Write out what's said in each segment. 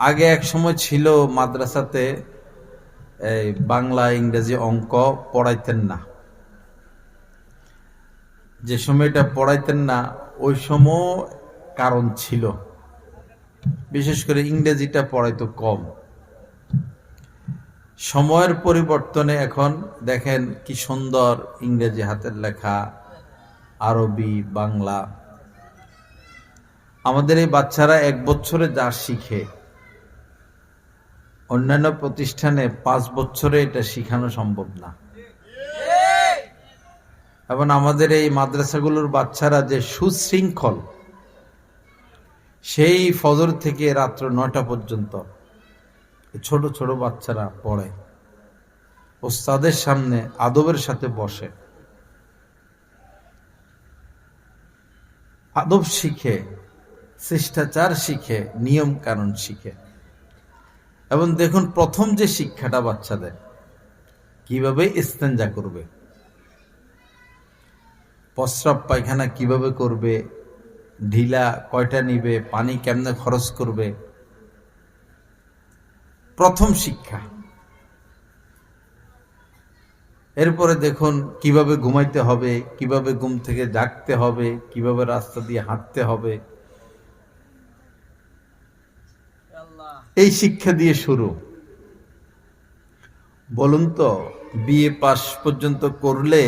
আগে এক সময় ছিল মাদ্রাসাতে এই বাংলা ইংরেজি অঙ্ক পড়াইতেন না। যে সময়টা পড়াইতেন না ওই সময় কারণ ছিল, বিশেষ করে ইংরেজিটা পড়াইতো কম। সময়ের পরিবর্তনে এখন দেখেন কি সুন্দর ইংরেজি হাতের লেখা, আরবি, বাংলা। আমাদের এই বাচ্চারা 1 বছরে যা শিখে অন্যান্য প্রতিষ্ঠানে 5 বছরে এটা শিখানো সম্ভব না। এবং আমাদের এই মাদ্রাসাগুলোর বাচ্চারা যে সুশৃঙ্খল, সেই ফজর থেকে রাত্র 9টা পর্যন্ত ছোট ছোট বাচ্চারা পড়ে, ওস্তাদের সামনে আদবের সাথে বসে, আদব শিখে, শিষ্টাচার শিখে, নিয়ম কানুন শিখে। এবং দেখুন প্রথম যে শিক্ষাটা বাচ্চাদের, কিভাবে ইস্তেঞ্জা করবে, প্রস্রাব পায়খানা কিভাবে করবে, ঢিলা কয়টা নিবে, পানি কেমনে খরচ করবে, প্রথম শিক্ষা। এরপরে দেখুন কিভাবে ঘুমাইতে হবে, কিভাবে ঘুম থেকে জাগতে হবে, কিভাবে রাস্তা দিয়ে হাঁটতে হবে, এই শিক্ষা দিয়ে শুরু। বলুন তো, বিএ পাস পর্যন্ত করলে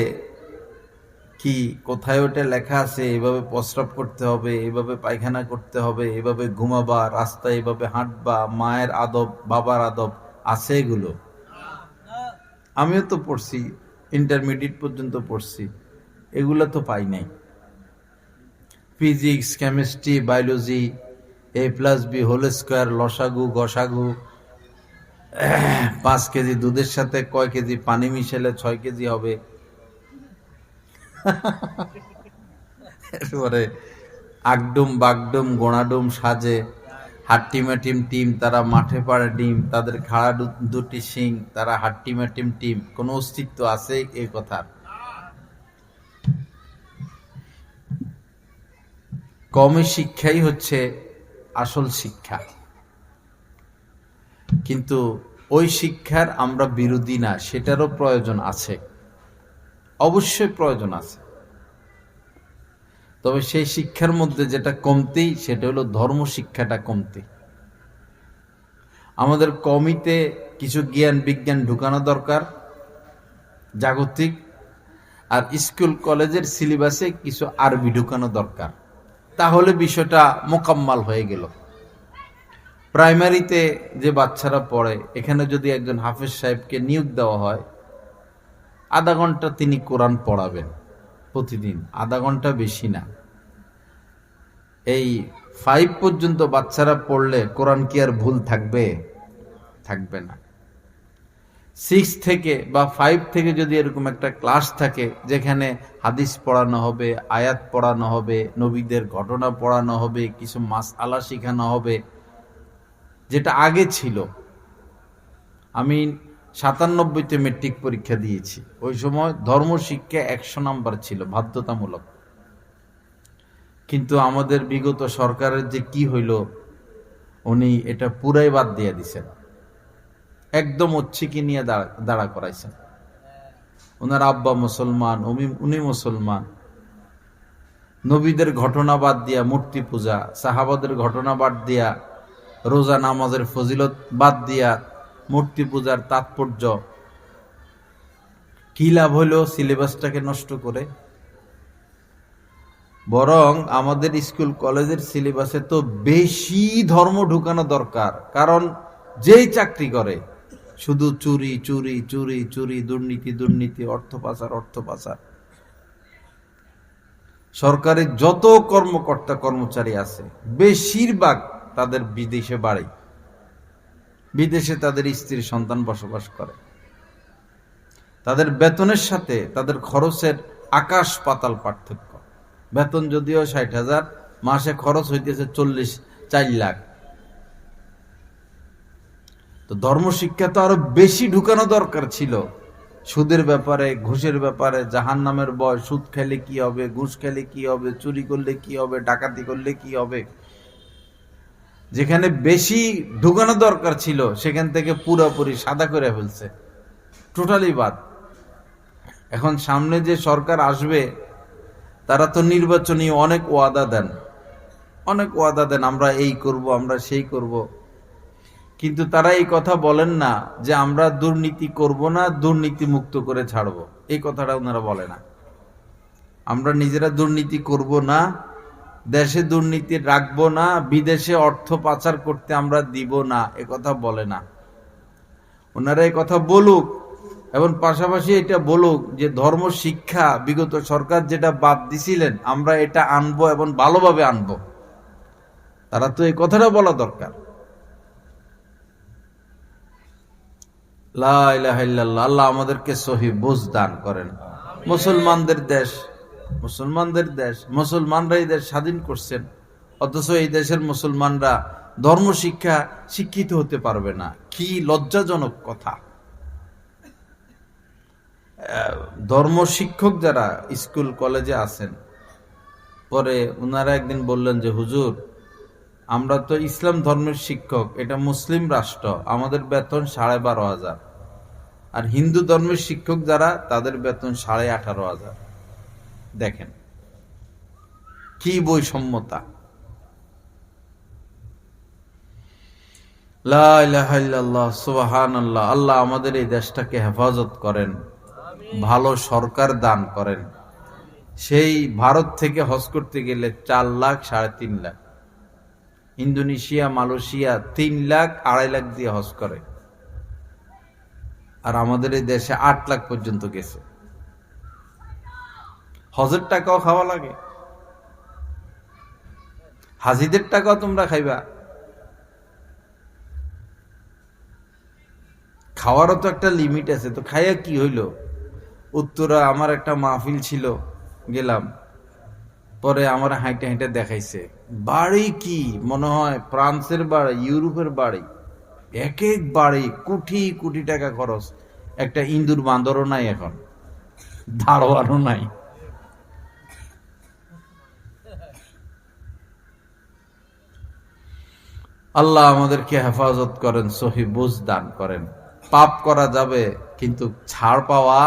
কি কোথায় ওটা লেখা আছে এভাবে প্রস্রাব করতে হবে, এভাবে পায়খানা করতে হবে, এভাবে ঘুমাবা, রাস্তায় এভাবে হাঁটবা, মায়ের আদব, বাবার আদব আছে এগুলো? আমিও তো পড়ছি, ইন্টারমিডিয়েট পর্যন্ত পড়ছি, এগুলো তো পাই নাই। ফিজিক্স, কেমিস্ট্রি, বায়োলজি, a+b² লসাগু গসাগু, 5 কেজি দুধের সাথে কয় কেজি পানি মিশালে 6 কেজি হবে। এরপরে আগডুম বাগডুম গোড়াডুম সাজে, হাট্টিমাটিম টিম, তারা মাঠে পাড়ে ডিম, তাদের খাড়া দুটি শিং, তারা হাট্টিমাটিম টিম। কোন অস্তিত্ব আছে এই কথার? কমই শিক্ষাই হচ্ছে আসল শিক্ষা। কিন্তু ওই শিক্ষার আমরা বিরোধী না, সেটারও প্রয়োজন আছে, অবশ্যই প্রয়োজন আছে। তবে সেই শিক্ষার মধ্যে যেটা কমতি, সেটা হলো ধর্ম শিক্ষাটা কমতি। আমাদের কমিতে কিছু জ্ঞান বিজ্ঞান ঢুকানো দরকার জাগতিক, আর স্কুল কলেজের সিলেবাসে কিছু আরবি ঢুকানো দরকার, তাহলে বিষয়টা মোকাম্মাল হয়ে গেল। প্রাইমারিতে যে বাচ্চারা পড়ে, এখানে যদি একজন হাফেজ সাহেবকে নিয়োগ দেওয়া হয়, আধা ঘন্টা তিনি কোরআন পড়াবেন প্রতিদিন, আধা ঘন্টা, বেশি না। এই 5 পর্যন্ত বাচ্চারা পড়লে কোরআন কি আর ভুল থাকবে? থাকবে না। 6 থেকে বা 5 থেকে যদি এরকম একটা ক্লাস থাকে যেখানে হাদিস পড়ানো হবে, আয়াত পড়ানো হবে, নবীদের ঘটনা পড়ানো হবে, কিছু মাসআলা শেখানো হবে, যেটা আগে ছিল। আমি 97তে মেট্রিক পরীক্ষা দিয়েছি, ওই সময় ধর্মশিক্ষা 100 নাম্বার ছিল, বাধ্যতামূলক। কিন্তু আমাদের বিগত সরকারের যে কি হইল, উনি এটা পুরাই বাদ দিয়ে দিছেন, একদম কি নিয়ে দাঁড়া করাইছেন। ওনার আব্বা মুসলমান, উনি মুসলমান। নবীদের ঘটনা বাদ দিয়া মূর্তি পূজা, সাহাবাদের ঘটনা বাদ দিয়া রোজা নামাজের ফজিলত বাদ দিয়া মূর্তি পূজার তাৎপর্য, কি লাভ হইল সিলেবাসটাকে নষ্ট করে? বরং আমাদের স্কুল কলেজের সিলেবাসে তো বেশি ধর্ম ঢুকানো দরকার। কারণ যেই চাকরি করে শুধু চুরি চুরি চুরি চুরি, দুর্নীতি দুর্নীতি, অর্থ পাচার অর্থ পাচার। সরকারের যত কর্মকর্তা কর্মচারী আছে বেশিরভাগ তাদের বিদেশে বাড়ি, বিদেশে তাদের স্ত্রী সন্তান বসবাস করে। তাদের বেতনের সাথে তাদের খরচের আকাশ পাতাল পার্থক্য। বেতন যদিও 60,000, মাসে খরচ হইতেছে 4 লাখ। তো ধর্মশিক্ষা তো আরো বেশি ঢুকানো দরকার ছিল। সুদের ব্যাপারে, ঘুষের ব্যাপারে, জাহান্নামের ভয়, সুদ খেলে কি হবে, ঘুষ খেলে কি হবে, চুরি করলে কি হবে, ডাকাতি করলে কি হবে, যেখানে বেশি ঢুকানো দরকার ছিল সেখান থেকে পুরোপুরি সাদা করে ফেলছে, টোটালি বাদ। এখন সামনে যে সরকার আসবে তারা তো নির্বাচনী অনেক ওয়াদা দেন, আমরা এই করব, আমরা সেই করব, কিন্তু তারা এই কথা বলেন না যে আমরা দুর্নীতি করব না, দুর্নীতি মুক্ত করে ছাড়ব। এই কথাটা ওনারা বলে না। আমরা নিজেরা দুর্নীতি করব না, দেশে দুর্নীতি রাখবো না, বিদেশে অর্থ পাচার করতে আমরা দিব না, এ কথা বলে না। ওনারা এই কথা বলুক এবং পাশাপাশি এটা বলুক যে ধর্ম শিক্ষা বিগত সরকার যেটা বাদ দিছিলেন আমরা এটা আনবো এবং ভালোভাবে আনবো। তারা তো এই কথাটা বলা দরকার। লা ইলাহা ইল্লাল্লাহ। আল্লাহ আমাদেরকে সহি বুঝ দান করেন। মুসলমানদের দেশ, মুসলমানরা এই দেশ স্বাধীন করছেন, অথচ এই দেশের মুসলমানরা ধর্ম শিক্ষা শিক্ষিত হতে পারবে না। কি লজ্জাজনক কথা। ধর্ম শিক্ষক যারা স্কুল কলেজে আছেন, পরে ওনারা একদিন বললেন যে হুজুর, আমরা তো ইসলাম ধর্মের শিক্ষক, এটা মুসলিম রাষ্ট্র, আমাদের বেতন 12,500, আর হিন্দু ধর্মের শিক্ষক যারা তাদের বেতন 18,500। দেখেন কি বৈষম্যতা। লা ইলাহা ইল্লাল্লাহ, সুবহানাল্লাহ। আল্লাহ আমাদের এই দেশটাকে হেফাজত করেন, ভালো সরকার দান করেন। সেই ভারত থেকে হজ করতে গেলে 4 লাখ, 3.5 লাখ, ইন্দোনেশিয়া, মালয়েশিয়া 3 লাখ, 2.5 লাখ দিয়ে হজ করে, আর আমাদের এই দেশে 8 লাখ পর্যন্ত গেছে। হজের টাকাও খাওয়া লাগে, হাজিদের টাকাও তোমরা খাইবা। খাওয়ারও তো একটা লিমিট আছে, তো খাইয়া কি হইল? উত্তরা আমার একটা মাহফিল ছিল, গেলাম, পরে আমার হাইটে হাইটে দেখাইছে বাড়ি কি মনে হয় ফ্রান্সের বাড়ি, ইউরোপের বাড়ি, এক এক বাড়ি কোটি কোটি টাকা খরচ। একটা ইন্দুর বান্দরও নাই, এখন দারোয়ানও নাই। আল্লাহ আমাদেরকে হেফাজত করেন, সহি বুঝ দান করেন। পাপ করা যাবে কিন্তু ছাড় পাওয়া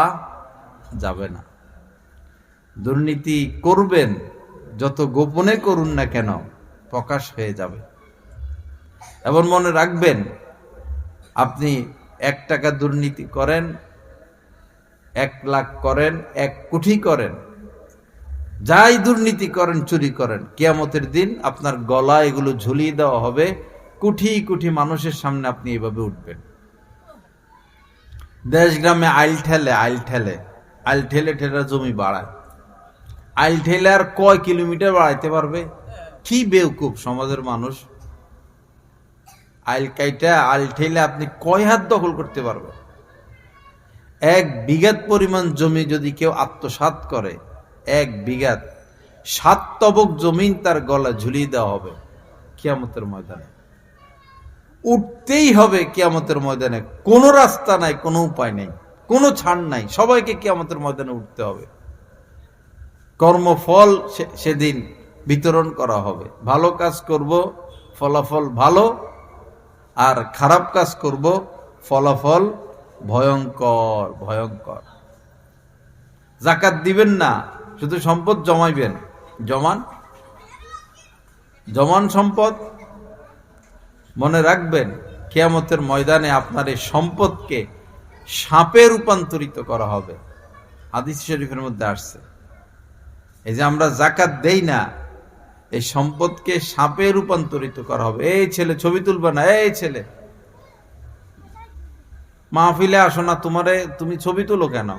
যাবে না। দুর্নীতি করবেন, যত গোপনে করুন না কেন প্রকাশ হয়ে যাবে। এবং মনে রাখবেন, আপনি 1 টাকা দুর্নীতি করেন, 1 লাখ করেন, 1 কোটি করেন, যাই দুর্নীতি করেন, চুরি করেন, কিয়ামতের দিন আপনার গলা এগুলো ঝুলিয়ে দেওয়া হবে, কোটি কোটি মানুষের সামনে আপনি এভাবে উঠবেন। দেশ গ্রামে আইল ঠেলে ঠেলে জমি বাড়ায়, আইল ঠেলে আর কয় কিলোমিটার বাড়াইতে পারবে? কি বেউকুফ সমাজের মানুষ। আইল কাইটা আইল ঠেলে আপনি কয় হাত দখল করতে পারবে? 1 বিঘাত পরিমাণ জমি যদি কেউ আত্মসাৎ করে, 1 বিঘাত 7 তবক জমিন তার গলা ঝুলিয়ে দেওয়া হবে কিয়ামতের ময়দানে। উঠতেই হবে কিয়ামতের ময়দানে, কোনো রাস্তা নাই, কোনো উপায় নেই, কোনো ছাড় নাই, সবাইকে কিয়ামতের ময়দানে উঠতে হবে। কর্মফল সেদিন বিতরণ করা হবে। ভালো কাজ করব, ফলাফল ভালো, আর খারাপ কাজ করব, ফলাফল ভয়ঙ্কর ভয়ঙ্কর। যাকাত দিবেন না, শুধু সম্পদ জমাইবেন, জমান সম্পদ। মনে রাখবেন, কিয়ামতের ময়দানে আপনার এই সম্পদকে সাপে রূপান্তরিত করা হবে। হাদিস শরীফের মধ্যে আসছে, এই যে আমরা যাকাত দেই না, এই সম্পদকে সাপে রূপান্তরিত করা হবে। এই ছেলে ছবি তুলবে না, এই ছেলে মাহফিলে আসো না, তুমি ছবি তুলো কেন?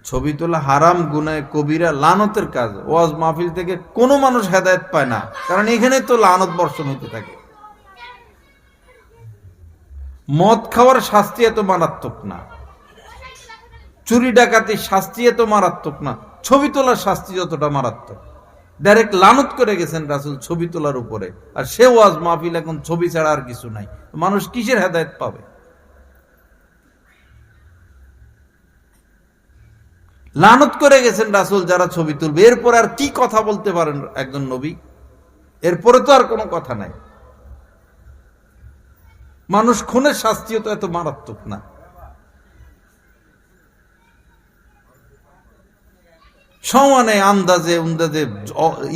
ছবি তোলা হারাম, গুনাহ কবিরা, লানতের কাজ। ওয়াজ মাহফিল থেকে কোনো মানুষ হেদায়েত পায় না, কারণ এখানে তো লানত বর্ষণ হতে থাকে। মদ খাওয়ার শাস্তি এত মারাত্মক না, চুরি ডাকাতির শাস্তি এত মারাত্মক না, ছবি তোলার শাস্তি যতটা মারাত্মক। ডাইরেক্ট লানত করে গেছেন রাসূল ছবি তোলার উপরে, আর সে ওয়াজ মাহফিল এখন ছবি ছাড়া আর কিছু নাই। মানুষ কিসের হেদায়েত পাবে? লানত করে গেছেন রাসূল যারা ছবি তুলবে। এরপর আর কি কথা বলতে পারেন একজন নবী? এরপরে তো আর কোনো কথা নাই। মানুষ খুনের শাস্তিও তো এত মারাত্মক না। সমানে আন্দাজে উন্দাজে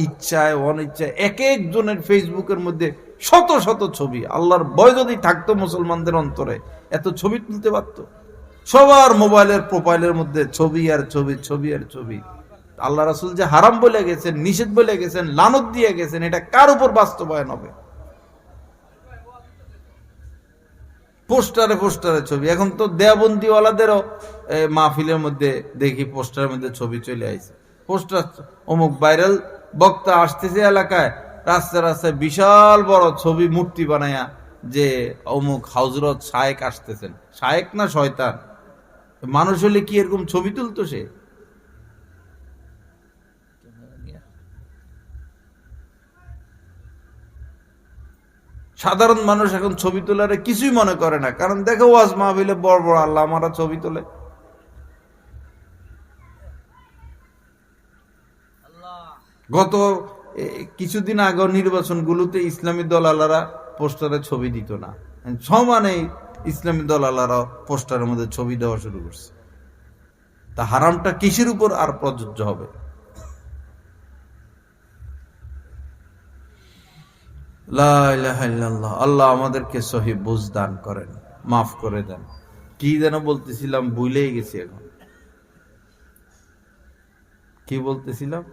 ইচ্ছায় অনিচ্ছায় এক একজনের ফেসবুকের মধ্যে শত শত ছবি। আল্লাহর ভয় যদি থাকতো মুসলমানদের অন্তরে, এত ছবি তুলতে পারত? সবার মোবাইলের প্রোফাইলের মধ্যে ছবি আর ছবি, ছবি আর ছবি। আল্লাহ রাসূল যে হারাম বলে গেছেন, নিষেধ বলে গেছেন, লানত দিয়ে গেছেন, এটা কার উপর বাস্তবায়ন হবে? পোস্টারে পোস্টারে ছবি। এখন তো দেওবন্দিওয়ালাদেরও মাহফিলের মধ্যে দেখি পোস্টারের মধ্যে ছবি চলে আসছে। পোস্টার অমুক ভাইরাল বক্তা আসতেছে এলাকায়, রাস্তায় রাস্তায় বিশাল বড় ছবি মূর্তি বানায়া যে অমুক হযরত শায়েক আসতেছেন। শায়েক না শয়তান? মানুষ হলে কি এরকম ছবি তুলতো সে? সাধারণ মানুষ এখন ছবি তোলারে কিছুই মনে করে না, কারণ দেখো ওয়াজ মাহফিলে বড় বড় আল্লাহ আমারা ছবি তোলে। গত কিছুদিন আগে নির্বাচনগুলোতে ইসলামী দল আলারা পোস্টারে ছবি দিত না, সমানে ইসলামী দল আলারা পোস্টারের মধ্যে ছবি দেওয়া শুরু করছে। তা হারামটা কিসের উপর আর প্রযোজ্য হবে? লা ইলাহা ইল্লাল্লাহ। আল্লাহ আমাদেরকে সহি বুঝ দান করেন, মাফ করে দেন। কি যেন বলতেছিলাম, ভুলেই গেছি এখন। কি বলতেছিলাম?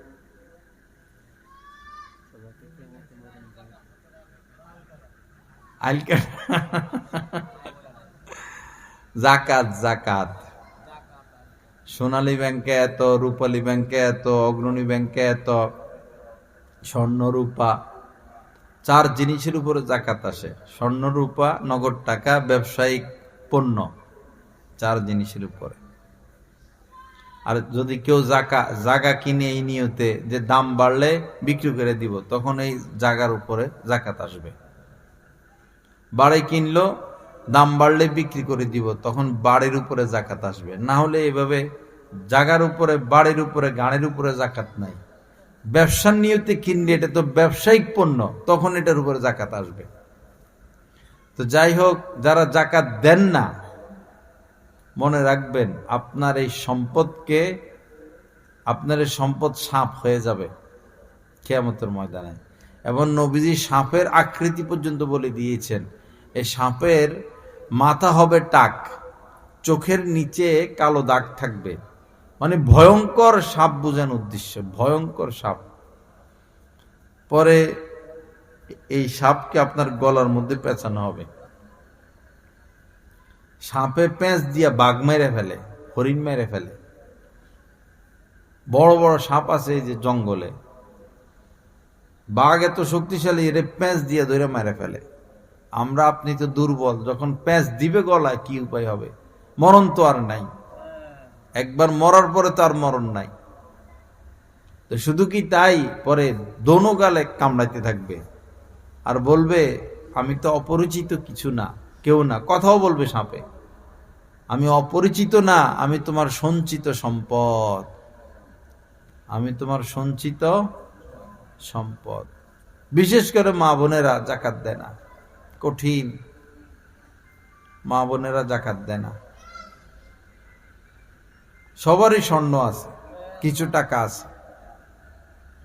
জাকাত। জাকাত সোনালী ব্যাংকে এত, রূপালী ব্যাংকে এত, অগ্রণী ব্যাংকে এত, স্বর্ণ রূপা, 4 জিনিসের উপরে জাকাত আসে। স্বর্ণ রূপা, নগদ টাকা, ব্যবসায়িক পণ্য, 4 জিনিসের উপরে। আর যদি কেউ জায়গা কিনে এই নিয়তে যে দাম বাড়লে বিক্রি করে দিব, তখন এই জায়গার উপরে জাকাত আসবে। বাড়ি কিনলো, দাম বাড়লে বিক্রি করে দিব, তখন বাড়ির উপরে জাকাত আসবে। না হলে এভাবে জায়গার উপরে, বাড়ির উপরে, গাড়ির উপরে জাকাত নাই। ব্যবসার নিয়তে কিনলে এটা তো ব্যবসায়িক পণ্য, তখন এটার উপরে জাকাত আসবে। তো যাই হোক, যারা জাকাত দেন না, মনে রাখবেন আপনার এই সম্পদকে, আপনার এই সম্পদ সাপ হয়ে যাবে কিয়ামতের ময়দানে। এবং নবীজি সাপের আকৃতি পর্যন্ত বলে দিয়েছেন। এই সাপের মাথা হবে টাক, চোখের নিচে কালো দাগ থাকবে, মানে ভয়ঙ্কর সাপ বোঝানোর উদ্দেশ্য, ভয়ঙ্কর সাপ। পরে এই সাপকে আপনার গলার মধ্যে পেঁচানো হবে। সাপে পেঁচ দিয়া বাঘ মেরে ফেলে, হরিণ মেরে ফেলে। বড় বড় সাপ আছে এই যে জঙ্গলে, বাঘ এত শক্তিশালী, এর পেঁচ দিয়ে ধরে মেরে ফেলে। আমরা আপনি তো দুর্বল, যখন পেঁচ দিবে গলায় কি উপায় হবে? মরণ তো আর নাই, একবার মরার পরে তো আর মরণ নাই। তো শুধু কি তাই, পরে দোনো গালে কামড়াইতে থাকবে আর বলবে আমি তো অপরিচিত কিছু না, কেউ না। কথাও বলবে সাপে, আমি অপরিচিত না, আমি তোমার সঞ্চিত সম্পদ, আমি তোমার সঞ্চিত সম্পদ। বিশেষ করে মা বোনেরা জাকাত দেয় না, কঠিন। মা বোনেরা জাকাত দেয় না। সবারই স্বর্ণ আছে, কিছু টাকা আছে,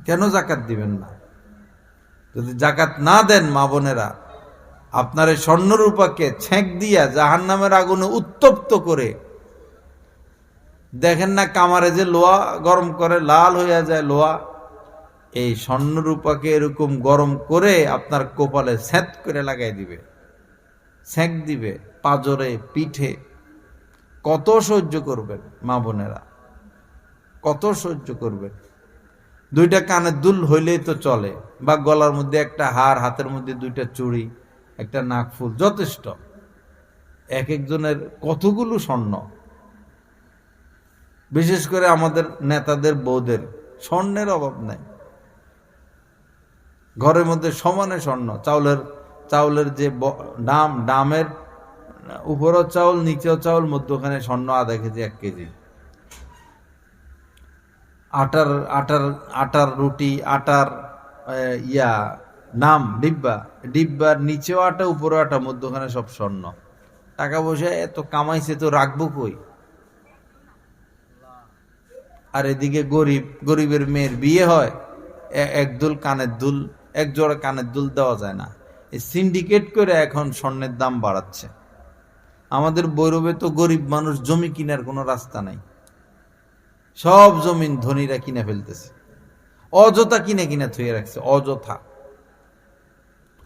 কেন জাকাত দিবেন না? যদি জাকাত না দেন মা বোনেরা, আপনার এই স্বর্ণ রূপাকে ছেঁক দিয়া জাহান্নামের আগুনে উত্তপ্ত করে, দেখেন না কামারে যে লোহা গরম করে লাল হইয়া যায় লোহা, এই স্বর্ণ রূপাকে এরকম গরম করে আপনার কপালে ছ্যাঁত করে লাগাই দিবে, ছেঁক দিবে পাজরে, পিঠে। কত সহ্য করবেন মা বোনেরা, কত সহ্য করবেন? 2টা কানের দুল হইলেই তো চলে, বা গলার মধ্যে একটা হার, হাতের মধ্যে 2টা চুড়ি, একটা নাকফুল যথেষ্ট। এক একজনের কতগুলো স্বর্ণ। বিশেষ করে আমাদের নেতাদের বউদের স্বর্ণের অভাব নাই, ঘরের মধ্যে সমানে স্বর্ণ। চাউলের যে ডামের উপরও চাউল, নিচেও চাউল, মধ্যখানে স্বর্ণ আধা কেজি 1 কেজি। আটার আটার আটার রুটি, আটার ইয়া নাম ডিব্বা, ডিব্বার নিচেও আটা উপরেও আটা, মধ্যখানে সব স্বর্ণ। টাকা পয়সা এত কামাইছে তো রাখবো কই? আর এদিকে গরিব, গরিবের মেয়ের বিয়ে হয়, এক দুল কানের দুল, এক জোড়া কানের দুল দেওয়া যায় না। এই সিন্ডিকেট করে এখন স্বর্ণের দাম বাড়াচ্ছে। আমাদের বৈরবে তো গরিব মানুষ জমি কিনার কোনো রাস্তা নাই, সব জমিন ধনীরা কিনে ফেলতেছে, অযথা কিনে কিনে থুয়ে রাখছে, অযথা।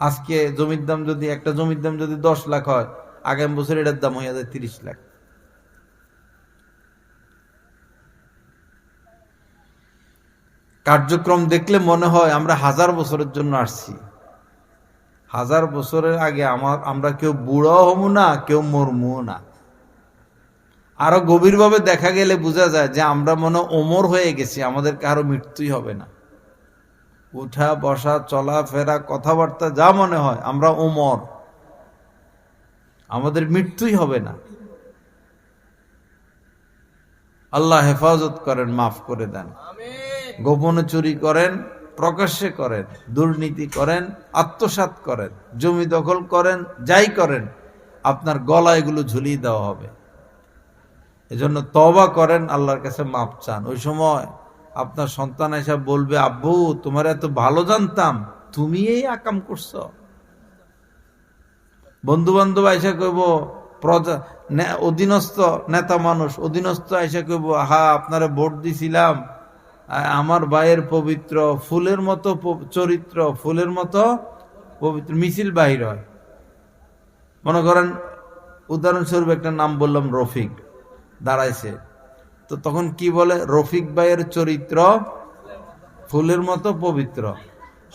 আজকে জমির দাম যদি, একটা জমির দাম যদি 10 লাখ হয়, আগামী বছর এটার দাম হয়ে যায় 30 লাখ। কার্যক্রম দেখলে মনে হয় আমরা 1000 বছরের জন্য আসছি। 1000 বছরের আগে আমরা কেউ বুড়াও হবো না, কেউ মরমুও না। আরো গভীরভাবে দেখা গেলে বোঝা যায় যে আমরা মনে ওমর হয়ে গেছি, আমাদের কারো মৃত্যুই হবে না। উঠা বসা চলাফেরা কথাবার্তা যা মনে হয় আমরা ওমর, আমাদের মৃত্যুই হবে না। আল্লাহ হেফাজত করেন, মাফ করে দেন। গোপনে চুরি করেন, প্রকাশ্যে করেন, দুর্নীতি করেন, আত্মসাৎ করেন, জমি দখল করেন, যাই করেন, আপনার গলা এগুলো ঝুলিয়ে দেওয়া হবে। এজন্য তওবা করেন, আল্লাহর কাছে মাপ চান। ওই সময় আপনার সন্তান এসে বলবে, আব্বু তোমার এত ভালো জানতাম, তুমি এই আকাম করছো। বন্ধু বান্ধব আইসা কইব, অধীনস্থ নেতা মানুষ অধীনস্থ আইসা কইব, হা আপনারা ভোট দিছিলাম, আমার ভাইয়ের পবিত্র ফুলের মতো চরিত্র, ফুলের মতো পবিত্র, মিছিল বাহির হয়। মনে করেন উদাহরণস্বরূপ একটা নাম বললাম, রফিক দাঁড়াইছে, তো তখন কি বলে, রফিক ভাইয়ের চরিত্র ফুলের মতো পবিত্র।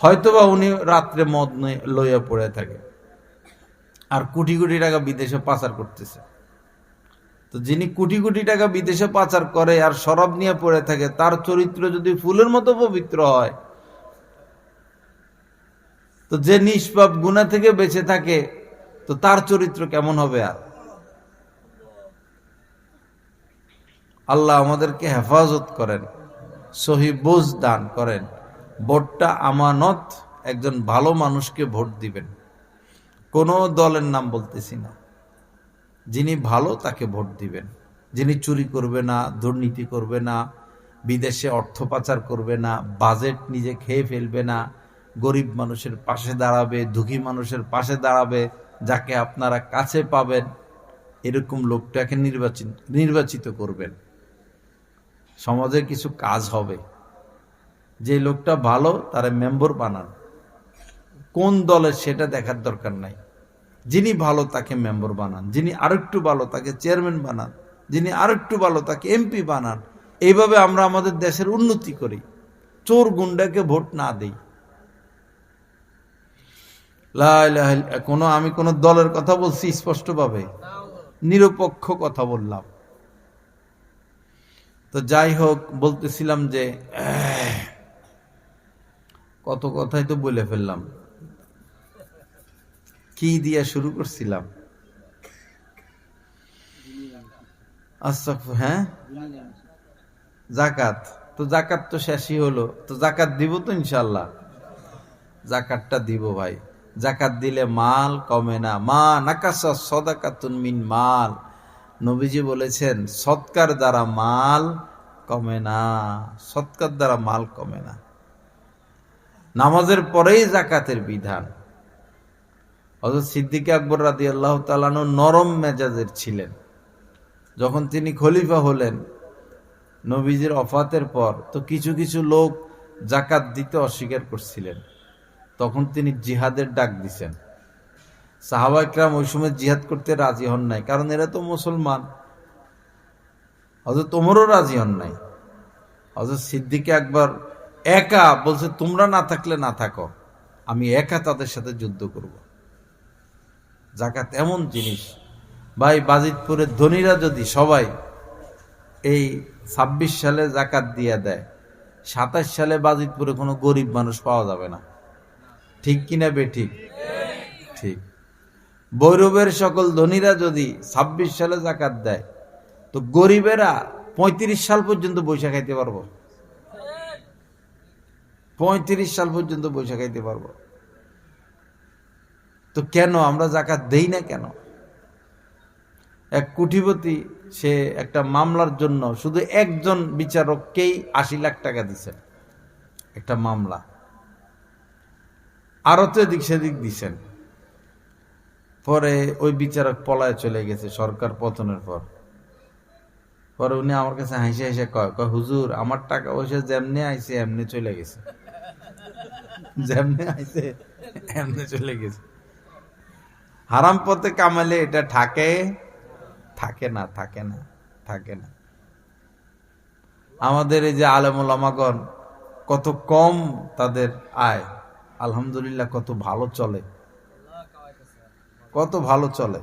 হয়তোবা উনি রাত্রে মদ লইয়া পড়ে থাকে আর কোটি কোটি টাকা বিদেশে পাচার করতেছে। তো যিনি কোটি কোটি টাকা বিদেশে পাচার করে আর শরাব নিয়ে পড়ে থাকে, তার চরিত্র যদি ফুলের মতো পবিত্র হয়, তো যে নিষ্পাপ গুনাহ থেকে বেঁচে থাকে, তো তার চরিত্র কেমন হবে? আর আল্লাহ আমাদেরকে হেফাজত করেন, সহি বুঝ দান করেন। ভোটটা আমানত, একজন ভালো মানুষকে ভোট দিবেন। কোনো দলের নাম বলতেছি না, যিনি ভালো তাকে ভোট দিবেন। যিনি চুরি করবে না, দুর্নীতি করবে না, বিদেশে অর্থ পাচার করবে না, বাজেট নিজে খেয়ে ফেলবে না, গরিব মানুষের পাশে দাঁড়াবে, দুঃখী মানুষের পাশে দাঁড়াবে, যাকে আপনারা কাছে পাবেন, এরকম লোকটাকে নির্বাচিত করবেন। সমাজে কিছু কাজ হবে। যে লোকটা ভালো তারা মেম্বার বানান, কোন দলের সেটা দেখার দরকার নাই। যিনি ভালো তাকে মেম্বার বানান, যিনি আরেকটু ভালো তাকে চেয়ারম্যান বানান, যিনি আরেকটু ভালো তাকে এমপি বানান। এইভাবে আমরা আমাদের দেশের উন্নতি করি, চোর গুন্ডাকে ভোট না দেই। আমি কোন দলের কথা বলছি স্পষ্টভাবে, নিরপেক্ষ কথা বললাম। তো যাই হোক, বলতেছিলাম যে কত কথাই তো বলে ফেললাম। কি দিয়া শুরু করছিলাম? আচ্ছা, হ্যাঁ, জাকাত। তো জাকাত তো শেষই হলো, তো জাকাত দিব তো ইনশাল্লাহ। জাকাতটা দিব ভাই। জাকাত দিলে মাল কমে না। মা নাকাসা সাদাকাতুন মিন মাল, নবীজি বলেছেন সৎকার দ্বারা মাল কমে না, সৎকার দ্বারা মাল কমে না। নামাজের পরেই জাকাতের বিধান। হযরত সিদ্দিক আকবর রাদিয়াল্লাহু তাআলা আনহু নরম মেজাজের ছিলেন। যখন তিনি খলিফা হলেন নবীজির ওফাতের পর, তো কিছু কিছু লোক জাকাত দিতে অস্বীকার করছিলেন। তখন তিনি জিহাদের ডাক দিছেন। সাহাবা ইকরাম ওই সময় জিহাদ করতে রাজি হন নাই, কারণ এরা তো মুসলমান। হযরত ওমরও রাজি হন নাই। হযরত সিদ্দিক আকবর একা বলছে, তোমরা না থাকলে না থাকো, আমি একা তাদের সাথে যুদ্ধ করব। জাকাত এমন জিনিস ভাই, বাজিতপুরের ধনীরা যদি সবাই এই 26 সালে জাকাত দিয়ে দেয়, 27 সালে বাজিতপুরে কোনো গরিব মানুষ পাওয়া যাবে না। ঠিক কিনা বেঠিক? ঠিক। ভৈরবের সকল ধনীরা যদি 26 সালে জাকাত দেয়, তো গরিবেরা 35 সাল পর্যন্ত বৈশা খাইতে পারবো। 35 সাল পর্যন্ত বৈশা খাইতে পারবো। তো কেন আমরা যাকাত দেই না কেন? এক কোটিপতি সে একটা মামলার জন্য শুধু একজন বিচারককেই 80 লাখ টাকা দিচ্ছেন, একটা মামলা। আরো তো এদিক সেদিক দিচ্ছেন। পরে ওই বিচারক পলায় চলে গেছে সরকার পতনের পর। পরে উনি আমার কাছে হাসি হাসি কয়, হুজুর আমার টাকা পয়সা যেমনি আইছে এমনি চলে গেছে, যেমনি আইছে এমনি চলে গেছে। হারাম পথে কামালে এটা থাকে থাকে না, থাকে না, থাকে না। আমাদের এই যে আলেম ওলামাগণ কত কম তাদের আয়, আলহামদুলিল্লাহ কত ভালো চলে, কত ভালো চলে।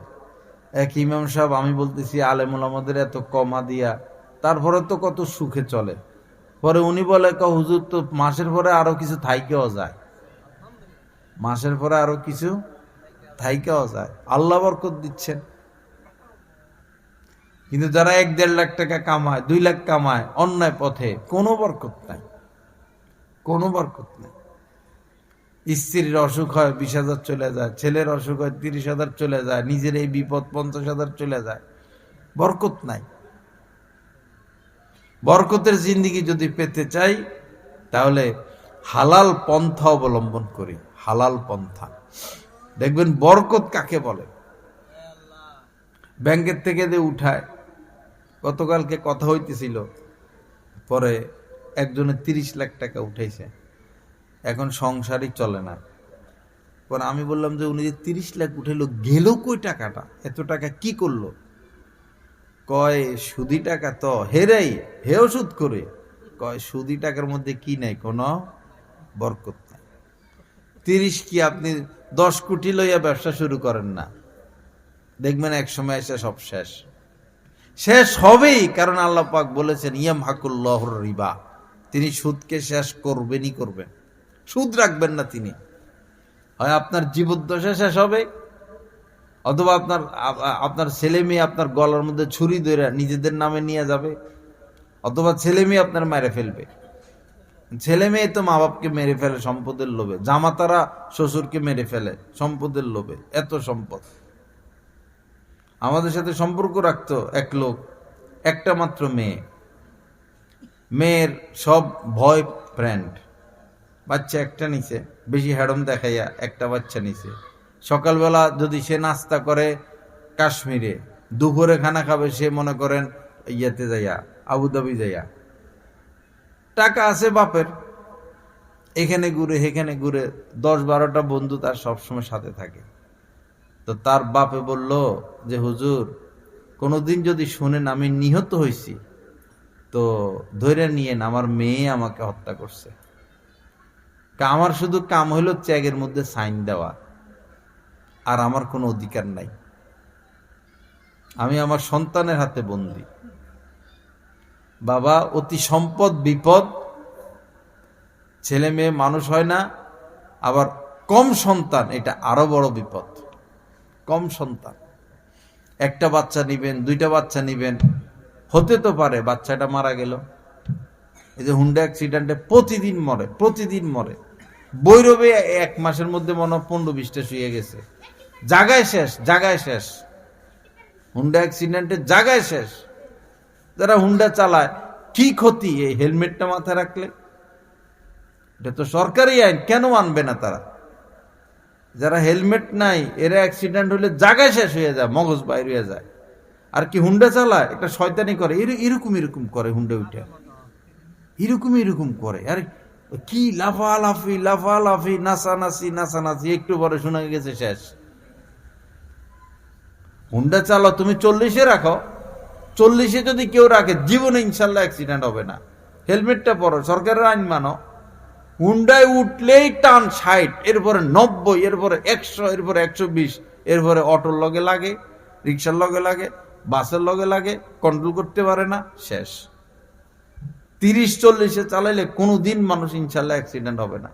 এক ইমাম সাহেব, আমি বলতেছি আলেম ওলামাদের এত কমা দিয়া তারপরে তো কত সুখে চলে। পরে উনি বলে, হুজুর তো মাসের পরে আরো কিছু থাইকেও যায়, মাসের পরে আরো কিছু থাইকেও যায়, আল্লাহ বরকত দিচ্ছেন। কিন্তু যারা 1-1.5 লাখ টাকা কামায়, 2 লাখ কামায় অন্যায় পথে, কোনো বরকত নাই, কোনো বরকত নাই। স্ত্রীর অসুখ হয় 20,000 চলে যায়, ছেলের অসুখ হয় 30,000 চলে যায়, নিজের এই বিপদ 50,000 চলে যায়, বরকত নাই। বরকতের জিন্দেগি যদি পেতে চাই তাহলে হালাল পন্থা অবলম্বন করি, হালাল পন্থা। দেখবেন বরকত কাকে বলে। ব্যাংকের থেকে যে উঠায়, গতকালকে কথা হইতেছিল, পরে একজনের 30 লাখ টাকা উঠাইছে, এখন সংসারই চলে না। পরে আমি বললাম যে উনি যে 30 লাখ উঠাইলো, গেল কই টাকাটা, এত টাকা কি করলো? কয় সুদি টাকা তো হেরাই, হেও সুদ করে। কয় সুদি টাকার মধ্যে কি নাই, কোনো বরকত নাই। 30 কি আপনি 10 কোটি লইয়া ব্যবসা শুরু করেন না, দেখবেন এক সময় এসে সব শেষ, শেষ হবেই। কারণ আল্লাহ পাক বলেছেন ইয়ামহাকুল্লাহুর রিবা, তিনি সুদকে শেষ করবেনই করবেন, সুদ রাখবেন না তিনি। হয় আপনার জীবদ্দশা শেষ হবে, অথবা আপনার ছেলে মেয়ে আপনার গলার মধ্যে ছুরি ধরে নিজেদের নামে নিয়ে যাবে, অথবা ছেলে মেয়ে আপনার মেরে ফেলবে। ছেলে মেয়ে তো মা বাপকে মেরে ফেলে সম্পদের লোভে, জামাতারা শ্বশুরকে মেরে ফেলে সম্পদের লোভে, এত সম্পদ। আমাদের সাথে সম্পর্ক রাখতো এক লোক, একটা মাত্র মেয়ে, মেয়ের সব ভয় ফ্রেন্ড, বাচ্চা একটা নিছে, বেশি হ্যাডম দেখাইয়া একটা বাচ্চা নিছে। সকালবেলা যদি সে নাস্তা করে কাশ্মীরে, দুপুরে খানা খাবে সে মনে করেন ইয়েতে যাইয়া, আবুধাবি যাইয়া। টাকা আছে বাপের, এখানে ঘুরে সেখানে ঘুরে, 10-12টা বন্ধু তার সবসময় সাথে থাকে। তো তার বাপে বলল যে হুজুর, কোনোদিন যদি শুনেন আমি নিহত হয়েছি তো ধরে নিয়েন, আমার মেয়ে আমাকে হত্যা করছে। আমার শুধু কাম হইল চ্যাগের মধ্যে সাইন দেওয়া, আর আমার কোনো অধিকার নাই, আমি আমার সন্তানের হাতে বন্দী। বাবা, অতি সম্পদ বিপদ, ছেলে মেয়ে মানুষ হয় না, আবার কম সন্তান, এটা আরো বড় বিপদ। কম সন্তান, একটা বাচ্চা নিবেন, 2টা বাচ্চা নিবেন, হতে তো পারে বাচ্চাটা মারা গেল। এই যে হুন্ডা অ্যাক্সিডেন্টে প্রতিদিন মরে, প্রতিদিন মরে। বৈরবে 1 মাসের মধ্যে মনে হয় 15-20টা শুয়ে গেছে, জায়গায় শেষ, জায়গায় শেষ, হুন্ডা অ্যাক্সিডেন্টে জায়গায় শেষ। যারা হুন্ডা চালায় কি ক্ষতি এই হেলমেটটা মাথায় রাখলে? এটা তো সরকারি আইন, কেন মানবে না তারা? যারা হেলমেট নাই এরা অ্যাক্সিডেন্ট হলে জায়গায় শেষ হয়ে যায়, মগজ বাইর হয়ে যায়। আর কি হুন্ডা চালায়, একটা শয়তানি করে, এরকম এরকম করে, হুন্ডা উঠে এরকম এরকম করে। আরে কি লাফালাফি লাফালাফি, নাচানাচি নাচানাচি, একটু পরে শোনা গেছে শেষ। হুন্ডা চালাও তুমি 40-এ রাখো, 40-এ যদি কেউ রাখে জীবনে ইনশাল্লাহ অ্যাক্সিডেন্ট হবে না। হেলমেটটা পরো, সরকারের আইন মানো। হুন্ডায় উঠলেই টান 60, এরপরে 90, এরপরে 100, এরপরে 120, এরপরে অটোর লগে লাগে, রিক্সার লগে লাগে, বাসের লগে লাগে, কন্ট্রোল করতে পারে না, শেষ। 30-40-এ চালাইলে কোনোদিন মানুষ ইনশাল্লাহ অ্যাক্সিডেন্ট হবে না।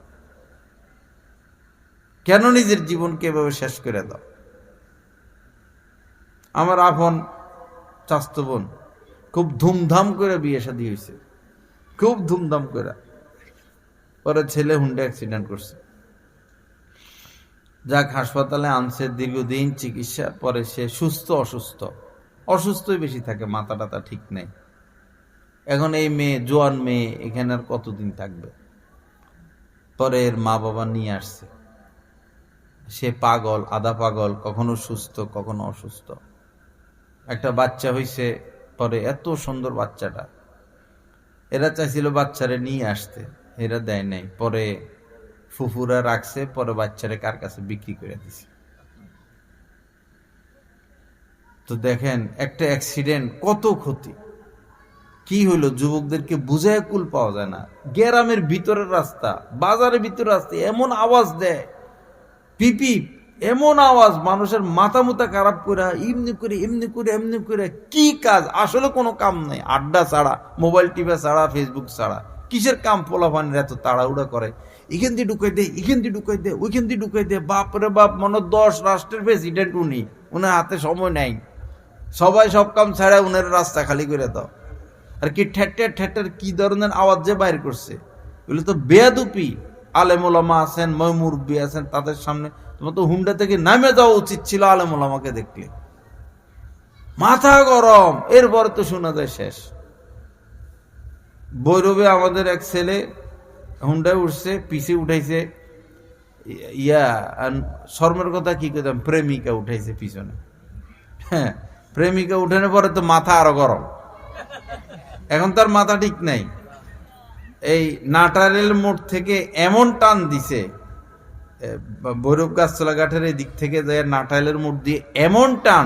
কেন নিজের জীবনকে এভাবে শেষ করে দাও? আমার আপন চাস্তো বোন, খুব ধুমধাম করে বিয়ে শাদী হয়েছে, খুব ধুমধাম করে। পরে ছেলে হুন্ডা অ্যাক্সিডেন্ট করছে, যাক হাসপাতালে আনছে, দীর্ঘদিন চিকিৎসা, পরে সে অসুস্থই বেশি থাকে, মাথা টাথা ঠিক নেই। এখন এই মেয়ে, জোয়ান মেয়ে, এখানে আর কতদিন থাকবে? পরে এর মা বাবা নিয়ে আসছে। সে পাগল, আধা পাগল, কখনো সুস্থ কখনো অসুস্থ। একটা বাচ্চা হইছে, পরে এত সুন্দর বাচ্চাটা, এরা চাইছিল বাচ্চারে নিয়ে আসতে, এরা দেয় নাই। পরে ফুফুরা রাখছে, পরে বাচ্চারে কার কাছে বিক্রি করে দিছে। তো দেখেন একটা অ্যাক্সিডেন্ট কত ক্ষতি। কি হইলো, যুবকদেরকে বুঝায় কুল পাওয়া যায় না। গ্রামের ভিতরের রাস্তা, বাজারের ভিতরের রাস্তা, এমন আওয়াজ দেয়, পিপি, এমন আওয়াজ, মানুষের মাথা মুথা খারাপ করে, এমনি করে কি কাজ? আসলে কোনো কাম নাই, আড্ডা ছাড়া, মোবাইল টিপা ছাড়া, ফেসবুক ছাড়া, কিসের কাম? পোলাপানির এত তাড়াহুড়া করে, এখান দিয়ে ঢুকাই দে, এখান দিয়ে ঢুকাই দে, ওইখান দিয়ে ঢুকাই দে। বাপরে বাপ, মনে 10 রাষ্ট্রের প্রেসিডেন্ট উনি, উনার হাতে সময় নাই, সবাই সব কাম ছাড়া উনার রাস্তা খালি করে দাও। আর কি ঠেট্টার কি ধরনের আওয়াজ যে বাইর করছে, এগুলো তো বেয়াদুপি। আলেম ওলামা আছেন, মুরব্বী আছেন, তাদের সামনে তোমার তো হুন্ডা থেকে নামে যাওয়া উচিত ছিল। আলেম ওলামাকে দেখলে মাথা গরম, এরপরে তো শোনা যায় শেষ। বৈরবে আমাদের এক ছেলে হুন্ডায় উঠছে, পিছে উঠাইছে শর্মের কথা কি কইতাম, প্রেমিকা উঠাইছে পিছনে। হ্যাঁ, প্রেমিকা উঠানোর পরে তো মাথা আরো গরম। এখন তার মাথা ঠিক নাই। এই নাটারেল মোড় থেকে এমন টান দিছে, ভৈরব গাছতলা ঘাটের এই দিক থেকে যায় নাটাইলের মোড় দিয়ে এমন টান,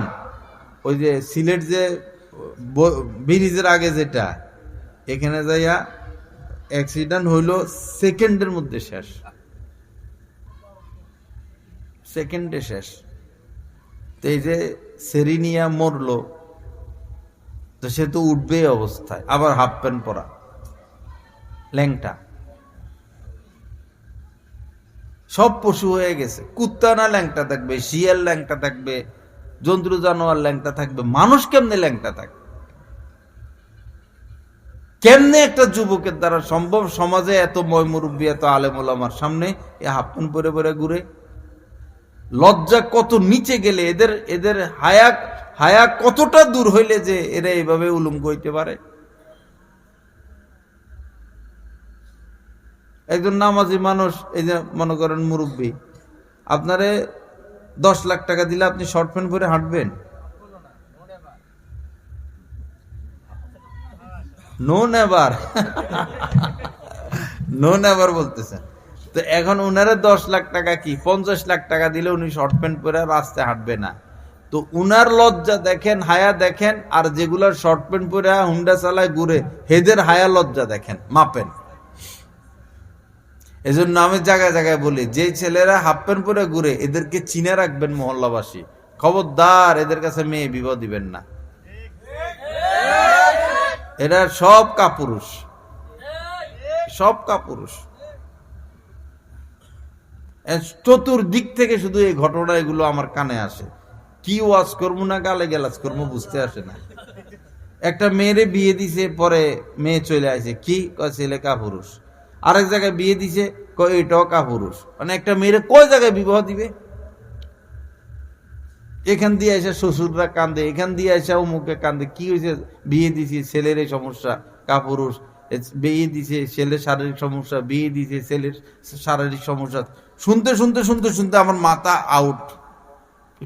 ওই যে সিলেট যে ব্রিজের আগে যেটা, এখানে যাইয়া অ্যাক্সিডেন্ট হইল, সেকেন্ডের মধ্যে শেষ, সেকেন্ডে শেষ। তো এই যে সেরিনিয়া মরলো, তো সে তো উঠবে অবস্থায়, আবার হাফ প্যান্ট পরা, ল্যাংটা, সব পশু হয়ে গেছে। কুত্তা না ল্যাংটা থাকবে, শিয়াল ল্যাংটা থাকবে, জন্তু জানোয়ার ল্যাংটা থাকবে, মানুষ কেমনে ল্যাংটা থাকবে? কেমনে একটা যুবকের দ্বারা সম্ভব সমাজে এত ময়মুরব্বী, এত আলেম ওলামার সামনে এ হাফ প্যান্ট পরে পরে ঘুরে? লজ্জা কত নিচে গেলে এদের হায়া কতটা দূর হইলে যে এরা এইভাবে উলঙ্গ হইতে পারে? একজন নামাজি মানুষ, এই যে মনে করেন মুরব্বী, আপনারে 10 লাখ টাকা দিলে আপনি শর্ট প্যান্ট পরে হাঁটবেন? নো নেভার, নো নেভার বলতেছেন। তো এখন উনারে 10 লাখ টাকা কি 50 লাখ টাকা দিলে উনি শর্ট প্যান্ট পরে রাস্তায় হাঁটবে না? তো উনার লজ্জা দেখেন, হায়া দেখেন, আর যেগুলার শর্ট প্যান্ট পরে হুন্ডা চালায় ঘুরে, হেদের হায়া লজ্জা দেখেন, মাপেন। এজন্য আমি জায়গায় জায়গায় বলি, যে ছেলেরা হাফ প্যান্ট পরে ঘুরে, এদেরকে চিনে রাখবেন মহল্লাবাসী, খবরদার এদের কাছে মেয়ে বিবাহ দিবেন না। এরা সব কাপুরুষ, সব কাপুরুষ। চতুর্দিক থেকে শুধু এই ঘটনা এগুলো আমার কানে আসে। কি ওয়াজ করবো না গালে গেলাস করবো বুঝতে আসে না। একটা মেয়েরে বিয়ে দিছে, পরে মেয়ে চলে আসে, কি কয় ছেলে কাপুরুষ। আরেক জায়গায় বিয়ে দিছে, কয় এটাও কাপুরুষ। মানে একটা মেয়েরে কয় জায়গায় বিবাহ দিবে? এখান দিয়ে এসে শ্বশুররা কান্দে, এখান দিয়ে এসে মুখে কান্দে, কি হয়েছে? বিয়ে দিছি, ছেলের এই সমস্যা, কাপুরুষ। বিয়ে দিছে, ছেলের শারীরিক সমস্যা, বিয়ে দিছে, ছেলের শারীরিক সমস্যা। শুনতে শুনতে শুনতে শুনতে আমার মাথা আউট।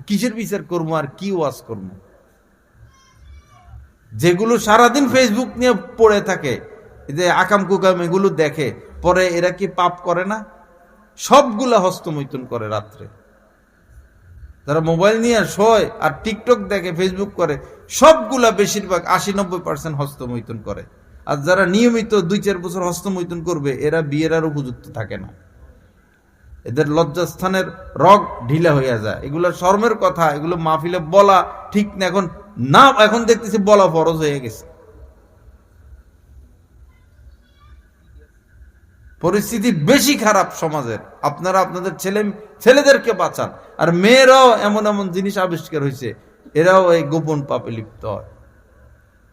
কিসের বিচার করবো আর কি ওয়াজ করবো? যেগুলো সারাদিন ফেসবুক নিয়ে পড়ে থাকে, যে আকাম কুকাম, এগুলো দেখে, পরে এরা কি পাপ করে না? সবগুলা হস্তমৈথুন করে রাত্রে। যারা মোবাইল নিয়ে শোয় আর টিকটক দেখে, ফেসবুক করে, সবগুলা বেশিরভাগ 80-90% হস্তমৈথুন করে। আর যারা নিয়মিত 2-4 বছর হস্তমৈথুন করবে, এরা বিয়ের আর উপযুক্ত থাকে না। এদের লজ্জাস্থানের রগ ঢিলা হইয়া যায়। এগুলো শরমের কথা, এগুলো মাহফিলে বলা ঠিক না। এখন দেখতেছি বলা ফরজ হয়ে গেছে। পরিস্থিতি বেশি খারাপ সমাজের। আপনারা আপনাদের ছেলেদেরকে বাঁচান। আর মেয়েরাও এমন এমন জিনিস আবিষ্কার হয়েছে, এরাও এই গোপন পাপে লিপ্ত হয়।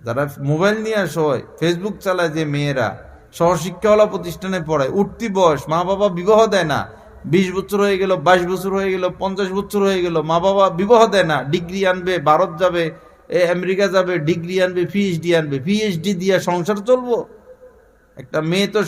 যারা মোবাইল নিয়ে শোয়, ফেসবুক চালায় যে মেয়েরা, সহশিক্ষাওয়ালা প্রতিষ্ঠানে পড়ায়, উঠতি বয়স, মা বাবা বিবাহ দেয় না, 20 বছর হয়ে গেল, 22 বছর হয়ে গেল, 50 বছর হয়ে গেল, মা বাবা বিবাহ দেয় না, ডিগ্রি আনবে, ভারত যাবে, আমেরিকা যাবে, ডিগ্রি আনবে, পিএইচডি আনবে, পিএইচডি দিয়ে সংসার চলবো? একটা মেয়ে তো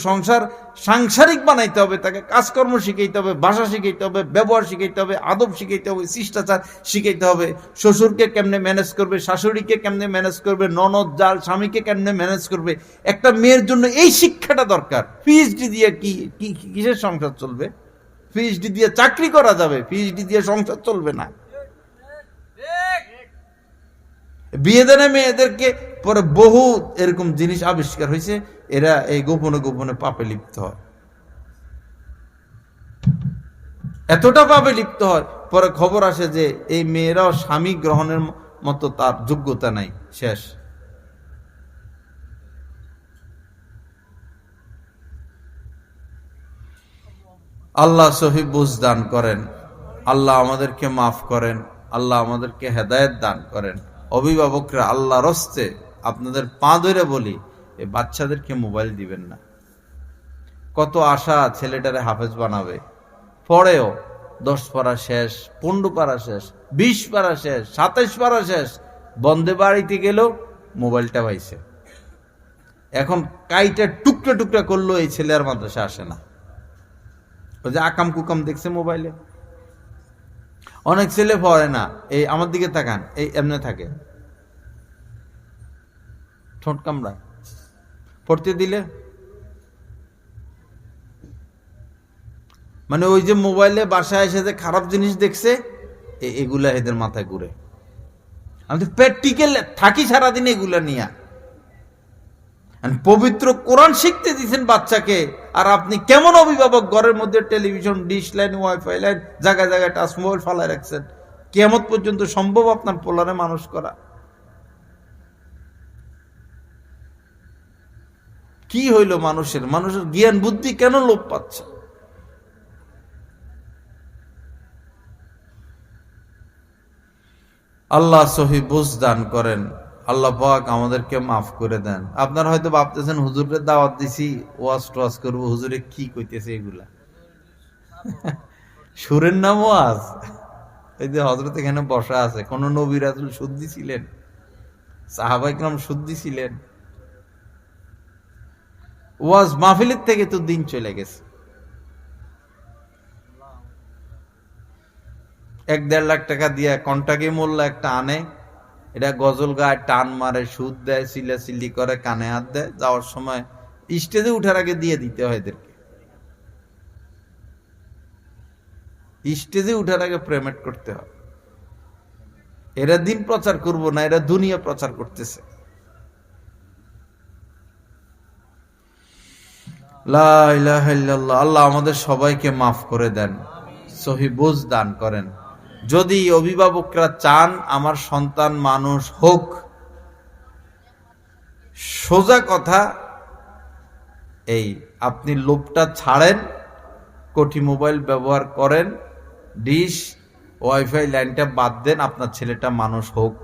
সাংসারিক বানাইতে হবে, তাকে কাজকর্ম শিখাইতে হবে, ভাষা শিখাইতে হবে, ব্যবহার শিখাইতে হবে, আদব শিখাইতে হবে, শিষ্টাচার শিখাইতে হবে, শ্বশুরকে কেমনে ম্যানেজ করবে, শাশুড়িকে কেমনে ম্যানেজ করবে, ননদ জাল স্বামীকে কেমনে ম্যানেজ করবে, একটা মেয়ের জন্য এই শিক্ষাটা দরকার। পিএইচডি দিয়ে কিসের সংসার চলবে? পিএইচডি দিয়ে চাকরি করা যাবে, পিএইচডি দিয়ে সংসার চলবে না। বিয়ে দেনে মেয়েদেরকে পরে বহু এরকম জিনিস আবিষ্কার হয়েছে, এরা এই গোপনে গোপনে পাপে লিপ্ত হয়, এতটা পাপে লিপ্ত হয়, পরে খবর আসে যে এই মেয়েরাও স্বামী গ্রহণের মতো তার যোগ্যতা নাই, শেষ। আল্লাহ সহি বুঝ দান করেন, আল্লাহ আমাদেরকে মাফ করেন, আল্লাহ আমাদেরকে হেদায়েত দান করেন। অভিভাবকরা আল্লাহর হস্তে আপনাদের পা ধরে বলি, এই বাচ্চাদেরকে মোবাইল দিবেন না। কত আশা ছেলেটারে হাফেজ বানাবে, পরেও 10 পারা শেষ, 15 পারা শেষ, 20 পারা শেষ, 27 পারা শেষ, বন্ধে বাড়িতে গেলেও মোবাইলটা পাইছে। এখন কাইটা টুকরা টুকরা করলো, এই ছেলে আর মাদ্রাসা আসে না, ওই যে আকাম কুকাম দেখছে মোবাইলে। অনেক ছেলে পড়ে না, এই আমার দিকে তাকান, এই এমনি থাকে, ঠোঁট কামড়ায়, পড়তে দিলে মানে ওই যে মোবাইলে বাসায় এসে যে খারাপ জিনিস দেখছে, এগুলা এদের মাথায় ঘুরে। আমি তো প্র্যাকটিক্যাল থাকি সারাদিন এগুলা নিয়ে। পবিত্র কোরআন শিখতে দিচ্ছেন বাচ্চাকে, আর আপনি কেমন অভিভাবক, ঘরের মধ্যে television, dish line, wifi line, জায়গায় জায়গায় টাচ মোবাইল ফালায় রাখছেন। কিয়ামত পর্যন্ত সম্ভব আপনার পোলারে মানুষ করা? কি হইল মানুষের জ্ঞান বুদ্ধি কেন লোপ পাচ্ছে? আল্লাহ সহি বুঝ দান করেন, আল্লাহ পাক আমাদেরকে মাফ করে দেন। আপনারা হয়তো ভাবতেছেন হুজুরকে দাওয়াত দিছি, ওয়াজ টোয়াজ করবো, হুজুরে কি কইতেছে এগুলা, সুরের নাম ওয়াজ? এই যে হযরত এখানে বসা আছে, কোন নবী রাসূল শুদ্ধি ছিলেন? সাহাবায়ে কেরাম শুদ্ধি ছিলেন? ওয়াজ মাহফিলের থেকে তো দিন চলে গেছে। 1-1.5 লাখ টাকা দিয়ে কন্টাকে মোল্লা একটা আনে, এটা গজল গায়, টান মারে, সুদ দেয়, চিল্লাচিল্লি করে, কানে হাত দেয়, যাওয়ার সময় স্টেজে উঠার আগে দিয়ে দিতে হয় এদেরকে। স্টেজে উঠার আগে পেমেন্ট করতে হয়। এরা দিন প্রচার করবো না, এরা দুনিয়া প্রচার করতেছে। লা ইলাহা ইল্লাল্লাহ। আল্লাহ আমাদের সবাইকে মাফ করে দেন, সহি বুঝ দান করেন। যদি অভিভাবকরা চান আমার সন্তান মানুষ হোক, সোজা কথা এই, আপনি লোভটা ছাড়েন, কোটি মোবাইল ব্যবহার করেন, ডিশ ওয়াইফাই লাইনটা বাদ দেন, আপনার ছেলেটা মানুষ হোক।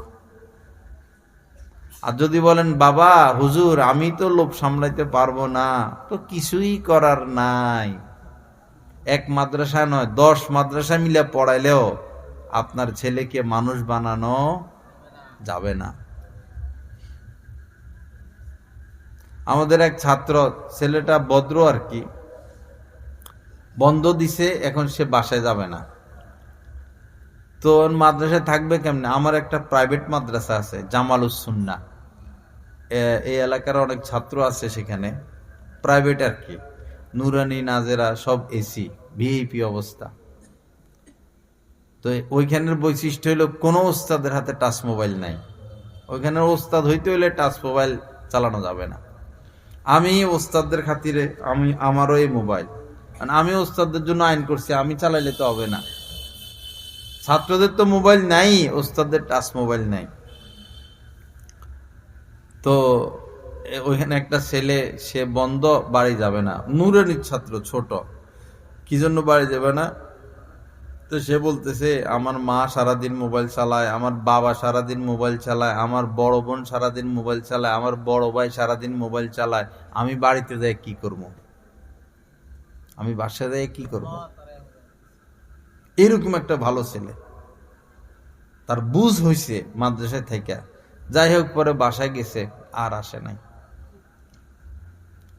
আর যদি বলেন বাবা হুজুর আমি তো লোভ সামলাইতে পারবো না, তো কিছুই করার নাই। 1 মাদ্রাসা নয়, 10 মাদ্রাসা মিলে পড়াইলেও আপনার ছেলেকে মানুষ বানানো যাবে না। আমাদের এক ছাত্র, ছেলেটা ভদ্র আর কি, বন্ধ দিছে, এখন সে বাসায় যাবে না। তো মাদ্রাসায় থাকবে কেমনে? আমার একটা প্রাইভেট মাদ্রাসা আছে, জামালুস সুন্নাহ, এই এলাকার অনেক ছাত্র আছে সেখানে, প্রাইভেট আর কি, নুরানি নাজেরা সব এসি, ভিআইপি অবস্থা। তো ওইখানের বৈশিষ্ট্য হইল কোনো ওস্তাদের হাতে টাচ মোবাইল নাই। ওইখানের ওস্তাদ হইতে হইলে টাচ মোবাইল চালানো যাবে না। আমি ওস্তাদদের খাতিরে আমারও এই মোবাইল, আমি ওস্তাদদের জন্য আইন করছি, আমি চালাইলে তো হবে না। ছাত্রদের তো মোবাইল নাই, ওস্তাদদের টাচ মোবাইল নাই। তো ওইখানে একটা ছেলে, সে বন্ধ, বাড়ি যাবে না, নুরানির ছাত্র, ছোট, কি জন্য বাড়ি যাবে না? তো সে বলতেছে আমার মা সারাদিন মোবাইল চালায়, আমার বাবা সারাদিন মোবাইল চালায়, আমার বড় বোন সারাদিন মোবাইল চালায়, আমার বড় ভাই সারাদিন মোবাইল চালায়, আমি বাড়িতে যাই কি করব? আমি বাসায় যাই কি করব? এরকম একটা ভালো ছেলে, তার বুঝ হয়েছে মাদ্রাসায় থেকে, যাই হোক পরে বাসায় গেছে, আর আসে নাই।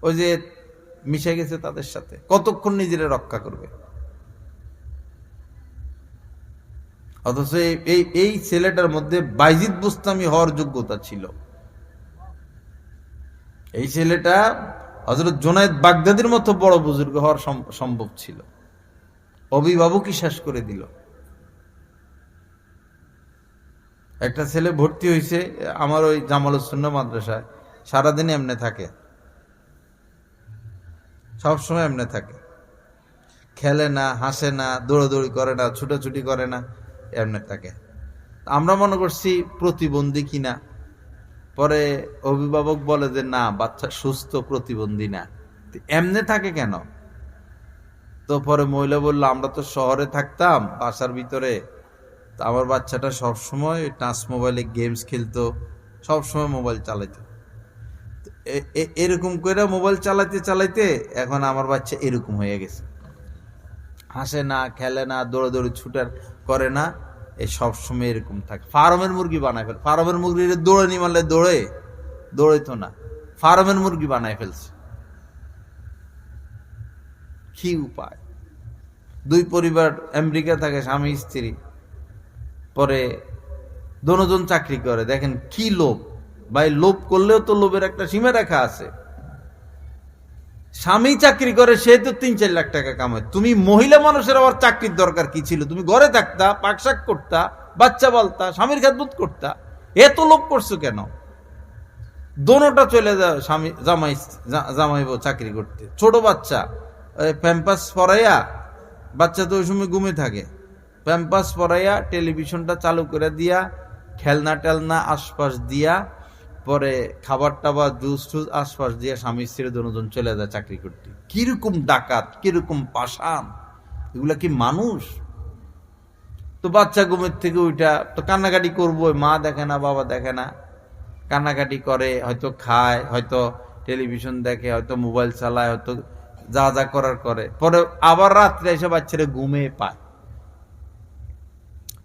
ওই যে মিশে গেছে তাদের সাথে, কতক্ষণ নিজেরা রক্ষা করবে? অথচ এই ছেলেটার মধ্যে বাইজিদ বুস্তামি হওয়ার যোগ্যতা ছিল। এই ছেলেটা হযরত জুনায়েদ বাগদাদির মতো বড় বুজুর্গ হওয়ার সম্ভব ছিল। অভিভাবকই শেষ করে দিল। একটা ছেলে ভর্তি হয়েছে আমার ওই জামালুস সুন্নাহ মাদ্রাসায়, সারাদিন এমনে থাকে, সবসময় এমনে থাকে, খেলে না, হাসে না, দৌড়াদৌড়ি করে না, ছুটাছুটি করে না, এমনে থাকে। আমরা মনে করছি প্রতিবন্ধী কিনা, পরে অভিভাবক বলে যে না, বাচ্চা সুস্থ, প্রতিবন্ধী না, এমনে থাকে কেন? তো পরে মহিলা বললো আমরা তো শহরে থাকতাম বাসার ভিতরে, আমার বাচ্চাটা সবসময় টাচ মোবাইলে গেমস খেলতো, সবসময় মোবাইল চালাইতো, এরকম করে মোবাইল চালাইতে চালাইতে এখন আমার বাচ্চা এরকম হয়ে গেছে, হাসে না, খেলে না, দৌড়াদৌড়ি ছুটার করে না, এই সবসময় এরকম থাকে। ফার্মের মুরগি বানায় ফেল, ফার্মের মুরগি দৌড়ে নি মারলে দৌড়ে তো না, ফার্মের মুরগি বানায় ফেলছে। কি উপায়? দুই পরিবার আমেরিকা থাকে, স্বামী স্ত্রী, পরে দোনোজন চাকরি করে। দেখেন কি লোভ ভাই, লোভ করলেও তো লোভের একটা সীমা রেখা আছে। স্বামী চাকরি করে, সে তো ৩-৪ লাখ টাকা কামায়, তুমি মহিলা মানুষের আবার চাকরির দরকার কি ছিল? তুমি ঘরে থাকতা, পাকশাক করতা, বাচ্চা বলতা, স্বামীর খেদমত করতা, এত লোভ করছো কেন? দোনোটা চলে যায় স্বামী জামাইবো চাকরি করতে, ছোট বাচ্চা প্যাম্পাস পরাইয়া, বাচ্চা তো ওই সময় ঘুমে থাকে, প্যাম্পাস পরাইয়া টেলিভিশনটা চালু করে দিয়া, খেলনা টেলনা আশপাশ দিয়া, পরে খাবার টাবার জুস টুস আশপাশ দিয়া স্বামী স্ত্রী দুজন চলে যায় চাকরি করতে। কিরকম ডাকাত, কিরকম পাষাণ, এগুলা কি মানুষ? তো বাচ্চা ঘুমের থেকে ওইটা তো কান্নাকাটি করবো, মা দেখে না, বাবা দেখে না, কান্নাকাটি করে, হয়তো খায়, হয়তো টেলিভিশন দেখে, হয়তো মোবাইল চালায়, হয়তো যা যা করার করে, পরে আবার রাত্রে এসে বাচ্চারা ঘুমে পায়।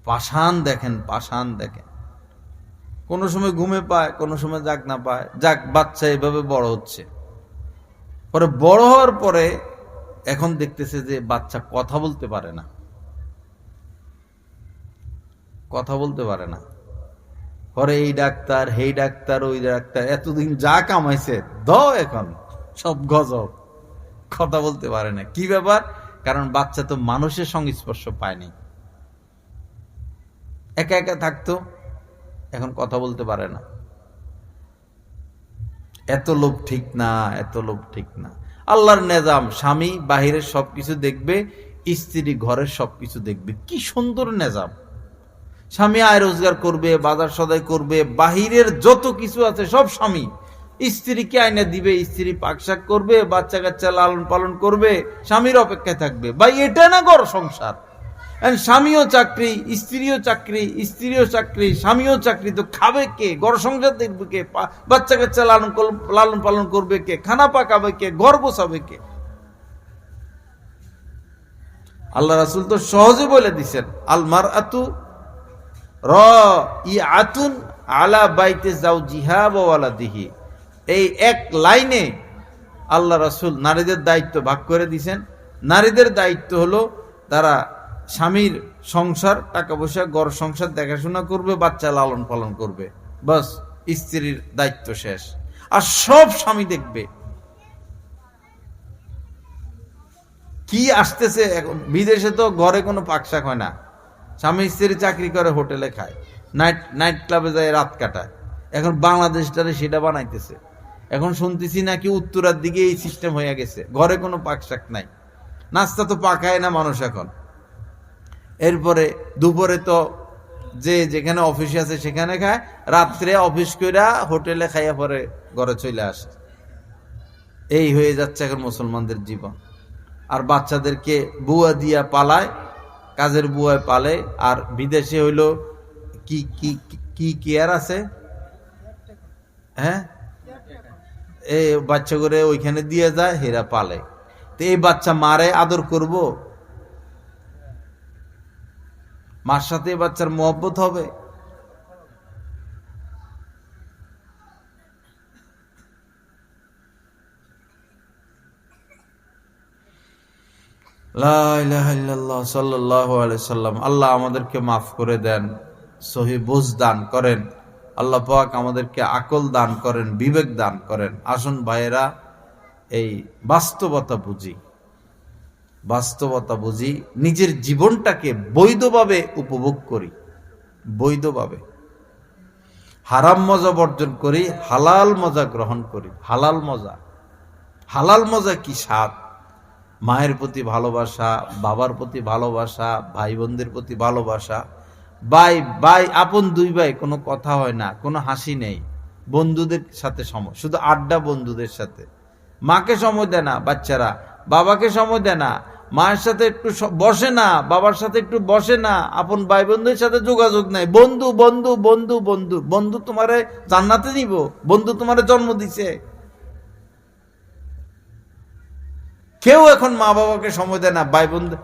পাষাণ দেখেন, পাষাণ দেখেন, কোনো সময় ঘুমে পায়, কোনো সময় জাগ না পায়। যাক, বাচ্চা এভাবে বড় হচ্ছে, পরে বড় হওয়ার পরে এখন দেখতেছে যে বাচ্চা কথা বলতে পারে না, কথা বলতে পারে না। পরে এই ডাক্তার, হেই ডাক্তার, ওই ডাক্তার, এতদিন যা কামাইছে এখন সব গজব, কথা বলতে পারে না। কি ব্যাপার? কারণ বাচ্চা তো মানুষের সংস্পর্শ পায়নি, একা একা থাকতো, এখন কথা বলতে পারে না। এত লোভ ঠিক না, এত লোভ ঠিক না। আল্লাহর নিজাম, স্বামী বাহিরের সবকিছু দেখবে, স্ত্রী ঘরের সবকিছু দেখবে। কি সুন্দর নিজাম! স্বামী আয় রোজগার করবে, বাজার সদাই করবে, বাহিরের যত কিছু আছে সব স্বামী, স্ত্রীকে আইনা দিবে, স্ত্রী পাকশাক করবে, বাচ্চা কাচ্চা লালন পালন করবে, স্বামীর অপেক্ষায় থাকবে। ভাই এটা না ঘর সংসার? স্বামীও চাকরি, স্ত্রীও চাকরি, স্ত্রীও চাকরি, স্বামীও চাকরি, তো খাবে কে? ঘর সংসার দেখবে কে? বাচ্চা কাচ্চা লালন পালন করবে কে? খানা পাকাবে কে? ঘর বসাবে কে? আল্লাহ রাসূল তো সহজে বলে দিছেন, আল মারআতু রাইআতুন আলা বাইতি যাওজিহা ওয়া ওয়ালাদিহি। এই এক লাইনে আল্লাহ রাসূল নারীদের দায়িত্ব ভাগ করে দিয়েছেন। নারীদের দায়িত্ব হলো তারা স্বামীর সংসার, টাকা পয়সা, ঘর সংসার দেখাশোনা করবে, বাচ্চা লালন পালন করবে, বাস স্ত্রীর দায়িত্ব শেষ। আর সব স্বামী দেখবে। কি আসতেছে এখন বিদেশে, তো ঘরে কোনো পাকশাক হয় না, স্বামী স্ত্রী চাকরি করে, হোটেলে খায়, নাইট ক্লাবে যায়, রাত কাটায়। এখন বাংলাদেশটারে সেটা বানাইতেছে। এখন শুনতেছি নাকি উত্তরার দিকে এই সিস্টেম হয়ে গেছে, ঘরে কোনো পাকশাক নাই, নাস্তা তো পাকায় না মানুষ এখন। এরপরে দুপুরে তো যে যেখানে অফিসে আছে সেখানে খায়, রাত্রে অফিস কইরা হোটেলে খাইয়া পরে ঘরে চলে আসে। এই হয়ে যাচ্ছে এখন মুসলমানদের জীবন। আর বাচ্চাদেরকে বুয়া দিয়া পালায়, কাজের বুয়ায় পালে, আর বিদেশে হইল কি কি কি কেয়ার আছে, হ্যাঁ, এই বাচ্চা করে ওইখানে দিয়ে যায়, হেরা পালে। তো এই বাচ্চা মারে আদর করব? মার সাথে বাচ্চার মহব্বত হবে? লা ইলাহা ইল্লাল্লাহ সাল্লাল্লাহু আলাইহি সাল্লাম। আল্লাহ আমাদেরকে মাফ করে দেন, সহি বুঝ দান করেন। আল্লাহ পাক আমাদেরকে আকল দান করেন, বিবেক দান করেন। আসুন ভাইয়েরা, এই বাস্তবতা বুঝি, বাস্তবতা বুঝি, নিজের জীবনটাকে বৈধভাবে উপভোগ করি, বৈধভাবে হারাম মজা বর্জন করি, হালাল মজা গ্রহণ করি। হালাল মজা, হালাল মজা কি স্বাদ! মায়ের প্রতি ভালোবাসা, বাবার প্রতি ভালোবাসা, ভাই বোনদের প্রতি ভালোবাসা, ভাই ভাই আপন দুই ভাই, কোনো কথা হয় না, কোনো হাসি নেই, বন্ধুদের সাথে সময়, শুধু আড্ডা বন্ধুদের সাথে। মাকে সময় দেয় না বাচ্চারা, বাবাকে সময় দেয় না, মায়ের সাথে একটু বসে না, বাবার সাথে একটু বসে না, আপন ভাই বোনদের সাথে যোগাযোগ নাই। বন্ধু বন্ধু বন্ধু বন্ধু বন্ধু তোমারে জান্নাতে নিব, বন্ধু তোমারে জন্ম দিছে। কেউ এখন মা বাবাকে সময় দেয় না, ভাই বন্ধু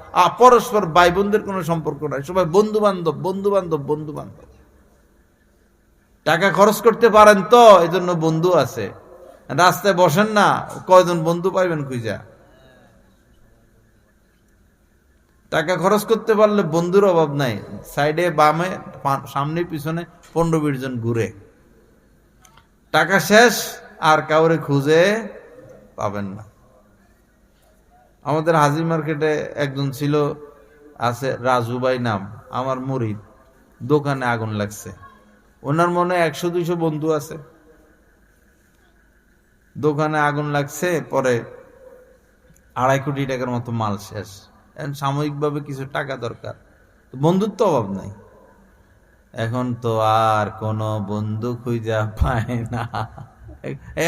পরস্পর ভাই বোনদের কোনো সম্পর্ক নাই, সবাই বন্ধু বান্ধব বন্ধু বান্ধব বন্ধু বান্ধব। টাকা খরচ করতে পারেন তো, এই জন্য বন্ধু আছে। রাস্তায় বসেন না, কয়জন বন্ধু পাইবেন খুঁজা? টাকা খরচ করতে পারলে বন্ধুর অভাব নাই। সাইডে বামে সামনে পিছনে 15-20 জন ঘুরে। টাকা শেষ, আর কাউরে খুঁজে পাবেন না। আমাদের হাজির মার্কেটে একজন ছিল, আছে রাজু ভাই নাম, আমার মুরিদ। দোকানে আগুন লাগছে, ওনার মনে 100-200 বন্ধু আছে। দোকানে আগুন লাগছে, পরে 2.5 কোটি টাকার মতো মাল শেষ। এখন সাময়িকভাবে কিছু টাকা দরকার, বন্ধুর তো অভাব নাই। এখন তো আর কোনো বন্ধু খুঁজা পায় না,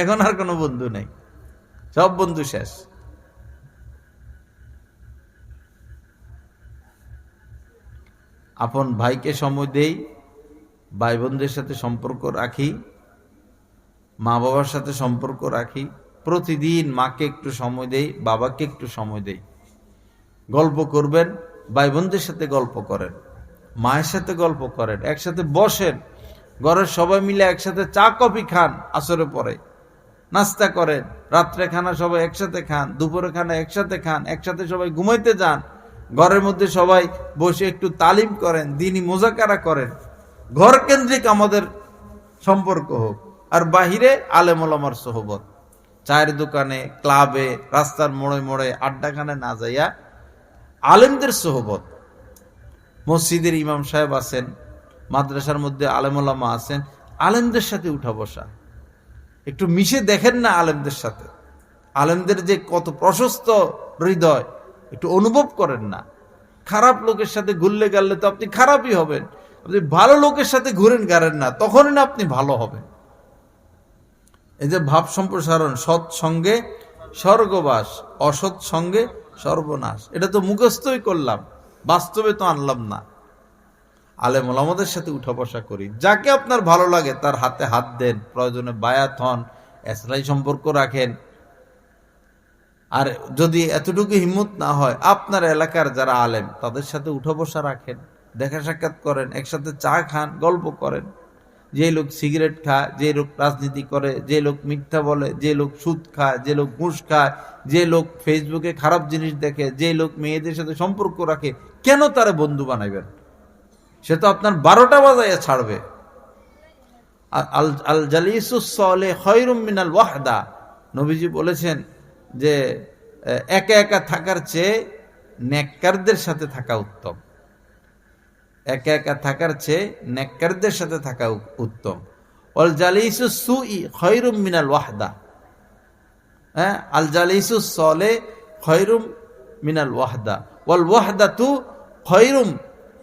এখন আর কোনো বন্ধু নেই, সব বন্ধু শেষ। আপন ভাইকে সময় দেই, ভাই বোনদের সাথে সম্পর্ক রাখি, মা বাবার সাথে সম্পর্ক রাখি। প্রতিদিন মাকে একটু সময় দেই, বাবাকে একটু সময় দেই। গল্প করবেন, ভাই বোনদের সাথে গল্প করেন, মায়ের সাথে গল্প করেন, একসাথে বসেন, ঘরের সবাই মিলে একসাথে চা কফি খান, আসরে পরে নাস্তা করেন, রাত্রে খানা সবাই একসাথে খান, দুপুরে খানা একসাথে খান, একসাথে সবাই ঘুমাইতে যান, ঘরের মধ্যে সবাই বসে একটু তালিম করেন, দিনই মোজাকারা করেন। ঘর কেন্দ্রিক আমাদের সম্পর্ক হোক, আর বাহিরে আলেম ওলামার সোহবত, চায়ের দোকানে, ক্লাবে, রাস্তার মোড়ে মোড়ে আড্ডাখানে না যাইয়া আলেমদের সোহবত। মসজিদের ইমাম সাহেব আছেন, মাদ্রাসার মধ্যে আলেম ওলামা আছেন, আলেমদের সাথে উঠা বসা, একটু মিশে দেখেন না আলেমদের সাথে। আলেমদের যে কত প্রশস্ত হৃদয়, একটু অনুভব করেন না। খারাপ লোকের সাথে ঘুরলে গেলে তো আপনি খারাপই হবেন। আপনি ভালো লোকের সাথে ঘুরেন গাড়েন না, তখনই না আপনি ভালো হবেন। এই যে ভাব সম্প্রসারণ, সৎ সঙ্গে স্বর্গবাস, অসৎ সঙ্গে সর্বনাশ, এটা তো মুখস্থই করলাম, বাস্তবে তো আনলাম না। আলেম ওলামাদের সাথে উঠা বসা করি, যাকে আপনার ভালো লাগে তার হাতে হাত দেন, প্রয়োজনে বায়াত হন, এসরাই সম্পর্ক রাখেন। আর যদি এতটুকু হিম্মত না হয়, আপনার এলাকার যারা আলেম তাদের সাথে উঠা বসা রাখেন, দেখা সাক্ষাৎ করেন, একসাথে চা খান, গল্প করেন। যে লোক সিগারেট খায়, যে লোক রাজনীতি করে, যে লোক মিথ্যা বলে, যে লোক সুদ খায়, যে লোক ঘুষ খায়, যে লোক ফেসবুকে খারাপ জিনিস দেখে, যে লোক মেয়েদের সাথে সম্পর্ক রাখে, কেন তারা বন্ধু বানাইবেন? সে তো আপনার 12টা বাজাইয়া ছাড়বে। আল জালিসুস সালেহ খায়রুম মিনাল ওয়াহদা, নবীজি বলেছেন যে একা একা থাকার চেয়ে নেককারদের সাথে থাকা উত্তম। একা একা থাকার চেয়ে নেককারদের সাথে থাকা উত্তম। আল জালিসুস সুই খায়রুম মিনাল ওয়াহদা, হ্যাঁ, আল জালিসুস সালেহ খায়রুম মিনাল ওয়াহদা ওয়াল ওয়াহদাতু খায়রুম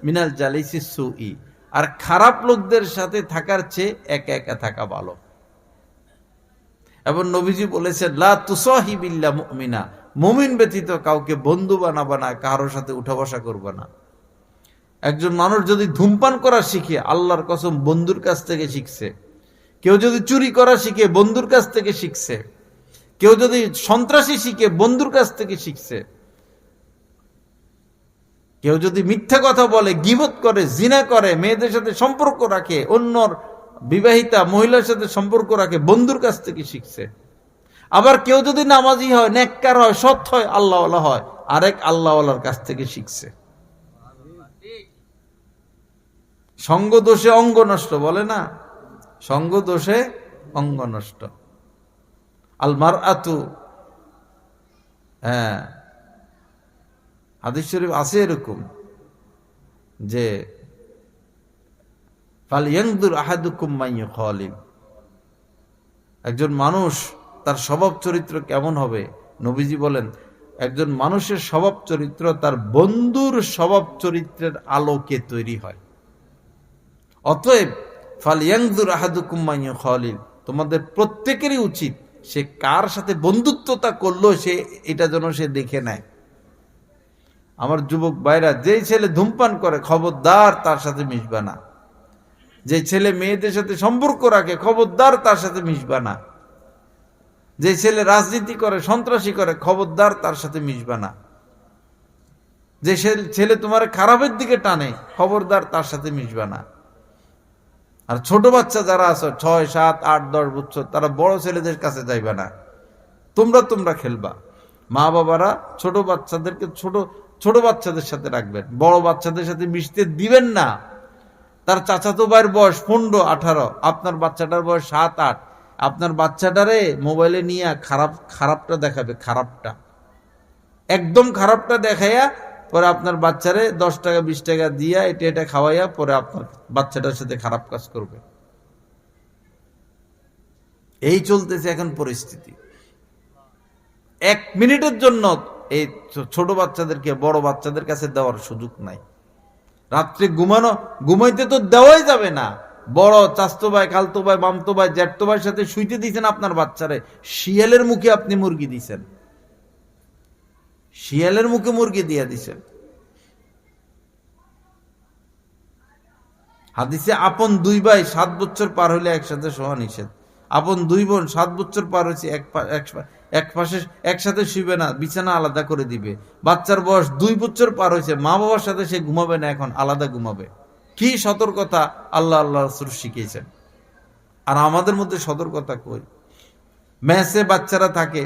মিনাল জালিসিস সুই। আর খারাপ লোকদের সাথে থাকার চেয়ে একা একা থাকা ভালো। এবং নবীজি বলেছেন লা তুসাহিবিল্লা মুমিনা, মুমিন ব্যতীত কাউকে বন্ধু বানাবা না, কারোর সাথে উঠা বসা করবা না। একজন মানুষ যদি ধূমপান করা শিখে, আল্লাহর কসম বন্ধুর কাছ থেকে শিখছে। কেউ যদি চুরি করা শিখে, বন্ধুর কাছ থেকে শিখছে। কেউ যদি সন্ত্রাসী শিখে, বন্ধুর কাছ থেকে শিখছে। কেউ যদি মিথ্যা কথা বলে, গীবত করে, জিনা করে, মেয়েদের সাথে সম্পর্ক রাখে, অন্যর বিবাহিতা মহিলার সাথে সম্পর্ক রাখে, বন্ধুর কাছ থেকে শিখছে। আবার কেউ যদি নামাজি হয়, নেককার হয়, সৎ হয়, আল্লাহওয়ালা হয়, আরেক আল্লাহওয়ালার কাছ থেকে শিখছে। সঙ্গ দোষে অঙ্গ নষ্ট বলে না, সঙ্গ দোষে অঙ্গ নষ্ট। আল মারআতু, হ্যাঁ হাদিস শরীফ আছে এরকম যে ফালইয়ানজুর আহাদুকুম মান ইউখালিল, একজন মানুষ তার স্বভাব চরিত্র কেমন হবে। নবীজি বলেন একজন মানুষের স্বভাব চরিত্র তার বন্ধুর স্বভাব চরিত্রের আলোকে তৈরি হয়। অতএব ফালইয়ানজুর আহাদুকুম মান ইউখালিল, তোমাদের প্রত্যেকেরই উচিত সে কার সাথে বন্ধুত্বতা করলো সে এটা যেন সে দেখে নেয়। আমার যুবক ভাইরা, যেই ছেলে ধূমপান করে খবরদার তার সাথে মিশবা না। যে ছেলে মেয়েদের সাথে সম্পর্ক রাখে খবরদার তার সাথে মিশবা না। যে ছেলে রাজনীতি করে, সন্ত্রাসী করে, খবরদার তার সাথে মিশবা না। যে ছেলে তোমার খারাপের দিকে টানে, খবরদার তার সাথে মিশবা না। আর ছোট বাচ্চা যারা আছে 6, 7, 8, 10 বছর, তারা বড় ছেলেদের কাছে যাইবা না। তোমরা খেলবা। মা বাবারা ছোট বাচ্চাদেরকে ছোট বাচ্চাদের সাথে রাখবেন, বড় বাচ্চাদের সাথে মিশতে দিবেন না। তার চাচাতো ভাইয়ের বয়স 15, 18, আপনার বাচ্চাটার বয়স 7, 8, আপনার বাচ্চাটারে মোবাইলে নিয়ে খারাপটা দেখাবে, খারাপটা একদম খারাপটা দেখাইয়া পরে আপনার বাচ্চারে 10 টাকা 20 টাকা দিয়া এটা খাওয়াইয়া পরে আপনার বাচ্চাটার সাথে খারাপ কাজ করবে। এই চলতেছে এখন পরিস্থিতি। 1 মিনিটের জন্য এই ছোট বাচ্চাদেরকে বড় বাচ্চাদের কাছে দেওয়ার সুযোগ নাই। রাত্রে ঘুমাইতে তো দেওয়াই যাবে না। বড় চাচতো ভাই, খালতো ভাই, মামতো ভাই, জ্যাঠতো ভাইয়ের সাথে শুইতে দিয়েছেন আপনার বাচ্চারে, শিয়ালের মুখে আপনি মুরগি দিছেন, শিয়ালের মুখে মুরগি দিয়ে দিছেন। হাদিসে আপন 2 ভাই 7 বছর পার হইলে একসাথে শোয়া নিষেধ। আপন 2 বোন 7 বছর পার হয়েছে এক পাশে একসাথে শুইবে না, বিছানা আলাদা করে দিবে। বাচ্চার বয়স 2 বছর পার হয়েছে, মা বাবার সাথে সে ঘুমাবে না, এখন আলাদা ঘুমাবে। কি সতর্কতা আল্লাহ রাসূল শিখিয়েছেন। আর আমাদের মধ্যে সতর্কতা কই? মেসে বাচ্চারা থাকে,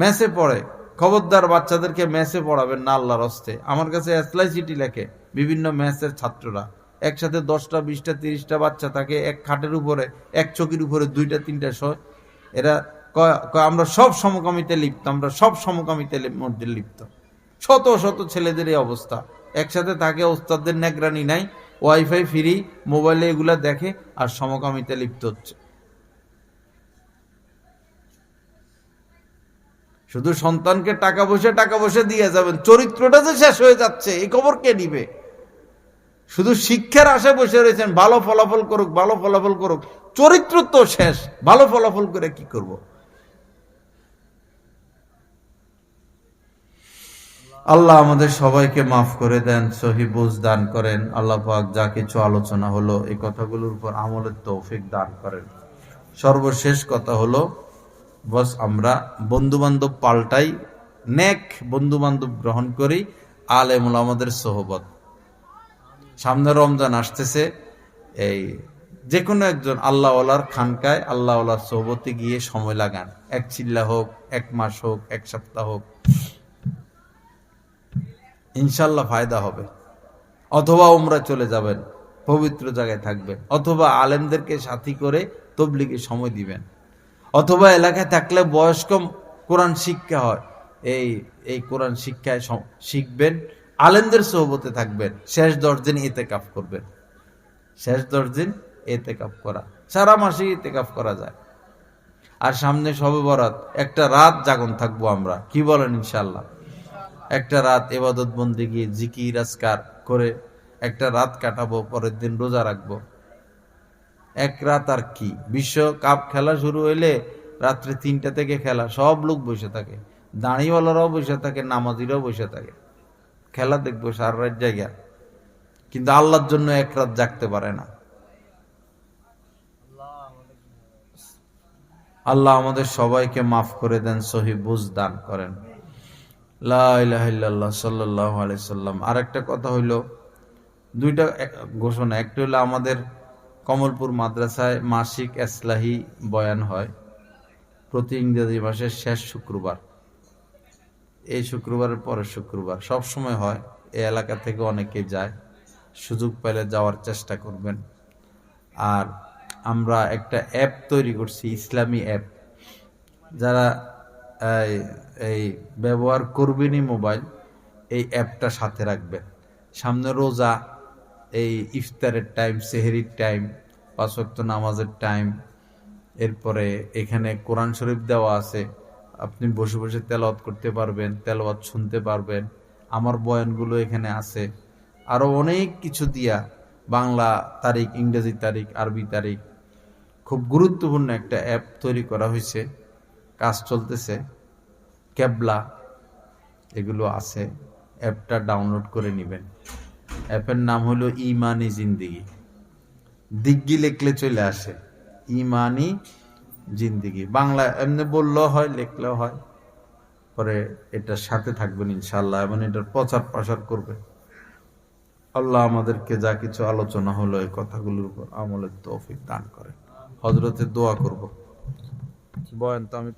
মেসে পড়ে, খবরদার বাচ্চাদেরকে মেসে পড়াবেন না আল্লাহর হস্তে। আমার কাছে এসলাই চিঠি লেখে বিভিন্ন মেসের ছাত্ররা, একসাথে 10টা 20টা 30টা বাচ্চা থাকে, এক খাটের উপরে, এক চকির উপরে 2টা 3টা শয়। এরা আমরা সব সমকামিতে লিপ্ত, আমরা সব সমকামিতে মধ্যে লিপ্ত। শত শত ছেলেদের এই অবস্থা, একসাথে থাকে, ওস্তাদদের নেগরানি নাই, ওয়াইফাই ফ্রি, মোবাইলে এগুলা দেখে আর সমকামিতে লিপ্ত হচ্ছে। শুধু সন্তানকে টাকা পয়সা দিয়ে যাবেন, চরিত্রটা যে শেষ হয়ে যাচ্ছে এই খবর কে নিবে? শুধু শিক্ষার আশায় বসে রয়েছেন, ভালো ফলাফল করুক, ভালো ফলাফল করুক, চরিত্র তো শেষ, ভালো ফলাফল করে কি করব? আল্লাহ আমাদের সবাইকে মাফ করে দেন, সহি বুঝ দান করেন। আল্লাহ পাক যা কিছু আলোচনা হলো এই কথাগুলোর উপর আমলের তৌফিক দান করেন। সর্বশেষ কথা হলো, বস আমরা বন্ধু বান্ধব পাল্টাই, নেক বন্ধু বান্ধব গ্রহণ করি, আলেম ওলামাদের সোহবত। সামনে রমজান আসতেছে, এই যে কোনো একজন আল্লাহওয়ালার খানকায় আল্লাহওয়ালার সোহবতে গিয়ে সময় লাগান। 1 চিল্লা হোক, 1 মাস হোক, 1 সপ্তাহ হোক, ইনশাল্লাহ ফায়দা হবে। অথবা উমরা চলে যাবেন, পবিত্র জায়গায় থাকবেন, অথবা আলেমদেরকে সাথী করে তবলিগে সময় দিবেন, অথবা এলাকায় থাকলে বয়স্ক কোরআন শিক্ষা হয়, এই কোরআন শিক্ষায় শিখবেন, আলেমদের সোহবতে থাকবেন। শেষ 10 দিন ইতিকাফ করবেন। শেষ 10 দিন ইতিকাফ করা, সারা মাসে ইতিকাফ করা যায়। আর সামনে শবে বরাত, একটা রাত জাগন থাকবো আমরা, কি বলেন? ইনশাল্লাহ একটা রাত ইবাদত বন্দেগী জিকির আজকার করে একটা রাত কাটাবো, পরের দিন রোজা রাখবো। 1 রাত আর কি, বিশ্বকাপ খেলা শুরু হইলে রাত্রে 3টা থেকে খেলা, সব লোক বসে থাকে, দাঁড়িওয়ালারাও বসে থাকে, নামাজিরাও বসে থাকে, খেলা দেখবো সারা রাত জায়গা। কিন্তু আল্লাহর জন্য এক রাত জাগতে পারে না। আল্লাহ আমাদের সবাইকে মাফ করে দেন, সহি বুঝ দান করেন। লা ইলাহা ইল্লাল্লাহ সাল্লাল্লাহু আলাইহি সাল্লাম। আরেকটা কথা হইল, দুইটা ঘোষণা। একটা হইলো আমাদের কমলপুর মাদ্রাসায় মাসিক ইসলাহি বয়ান হয় প্রতি ইংরেজি মাসের শেষ শুক্রবার। এই শুক্রবারের পরের শুক্রবার সব সময় হয়। এই এলাকা থেকে অনেকে যায়, সুযোগ পেলে যাওয়ার চেষ্টা করবেন। আর আমরা একটা অ্যাপ তৈরি করছি, ইসলামী অ্যাপ। যারা এই ব্যবহার করবেনই মোবাইল, এই অ্যাপটা সাথে রাখবেন। সামনে রোজা, এই ইফতারের টাইম, সেহরির টাইম, 5 ওয়াক্ত নামাজের টাইম, এরপরে এখানে কোরআন শরীফ দেওয়া আছে, আপনি বসে বসে তেলাওয়াত করতে পারবেন, তেলাওয়াত শুনতে পারবেন। আমার বয়ানগুলো এখানে আছে, আরো অনেক কিছু দিয়া, বাংলা তারিখ, ইংরেজি তারিখ, আরবি তারিখ। খুব গুরুত্বপূর্ণ একটা অ্যাপ তৈরি করা হয়েছে, কাজ চলতেছে। ক্যাবলা এগুলো আছে, অ্যাপটা ডাউনলোড করে নেবেন। অ্যাপের নাম হলো ইমানি জিন্দিগি। দিগ্গি লিখলে চলে আসে, ইমানি জিন্দিগি। বাংলা এমনি বললেও হয়, লিখলেও হয়। পরে এটার সাথে থাকবেন ইনশাআল্লাহ, এবং এটার প্রচার প্রসার করবে। আল্লাহ আমাদেরকে যা কিছু আলোচনা হলো এই কথাগুলোর উপর আমলের তৌফিক দান করে। হযরতের দোয়া করব। বয়ান তো আমি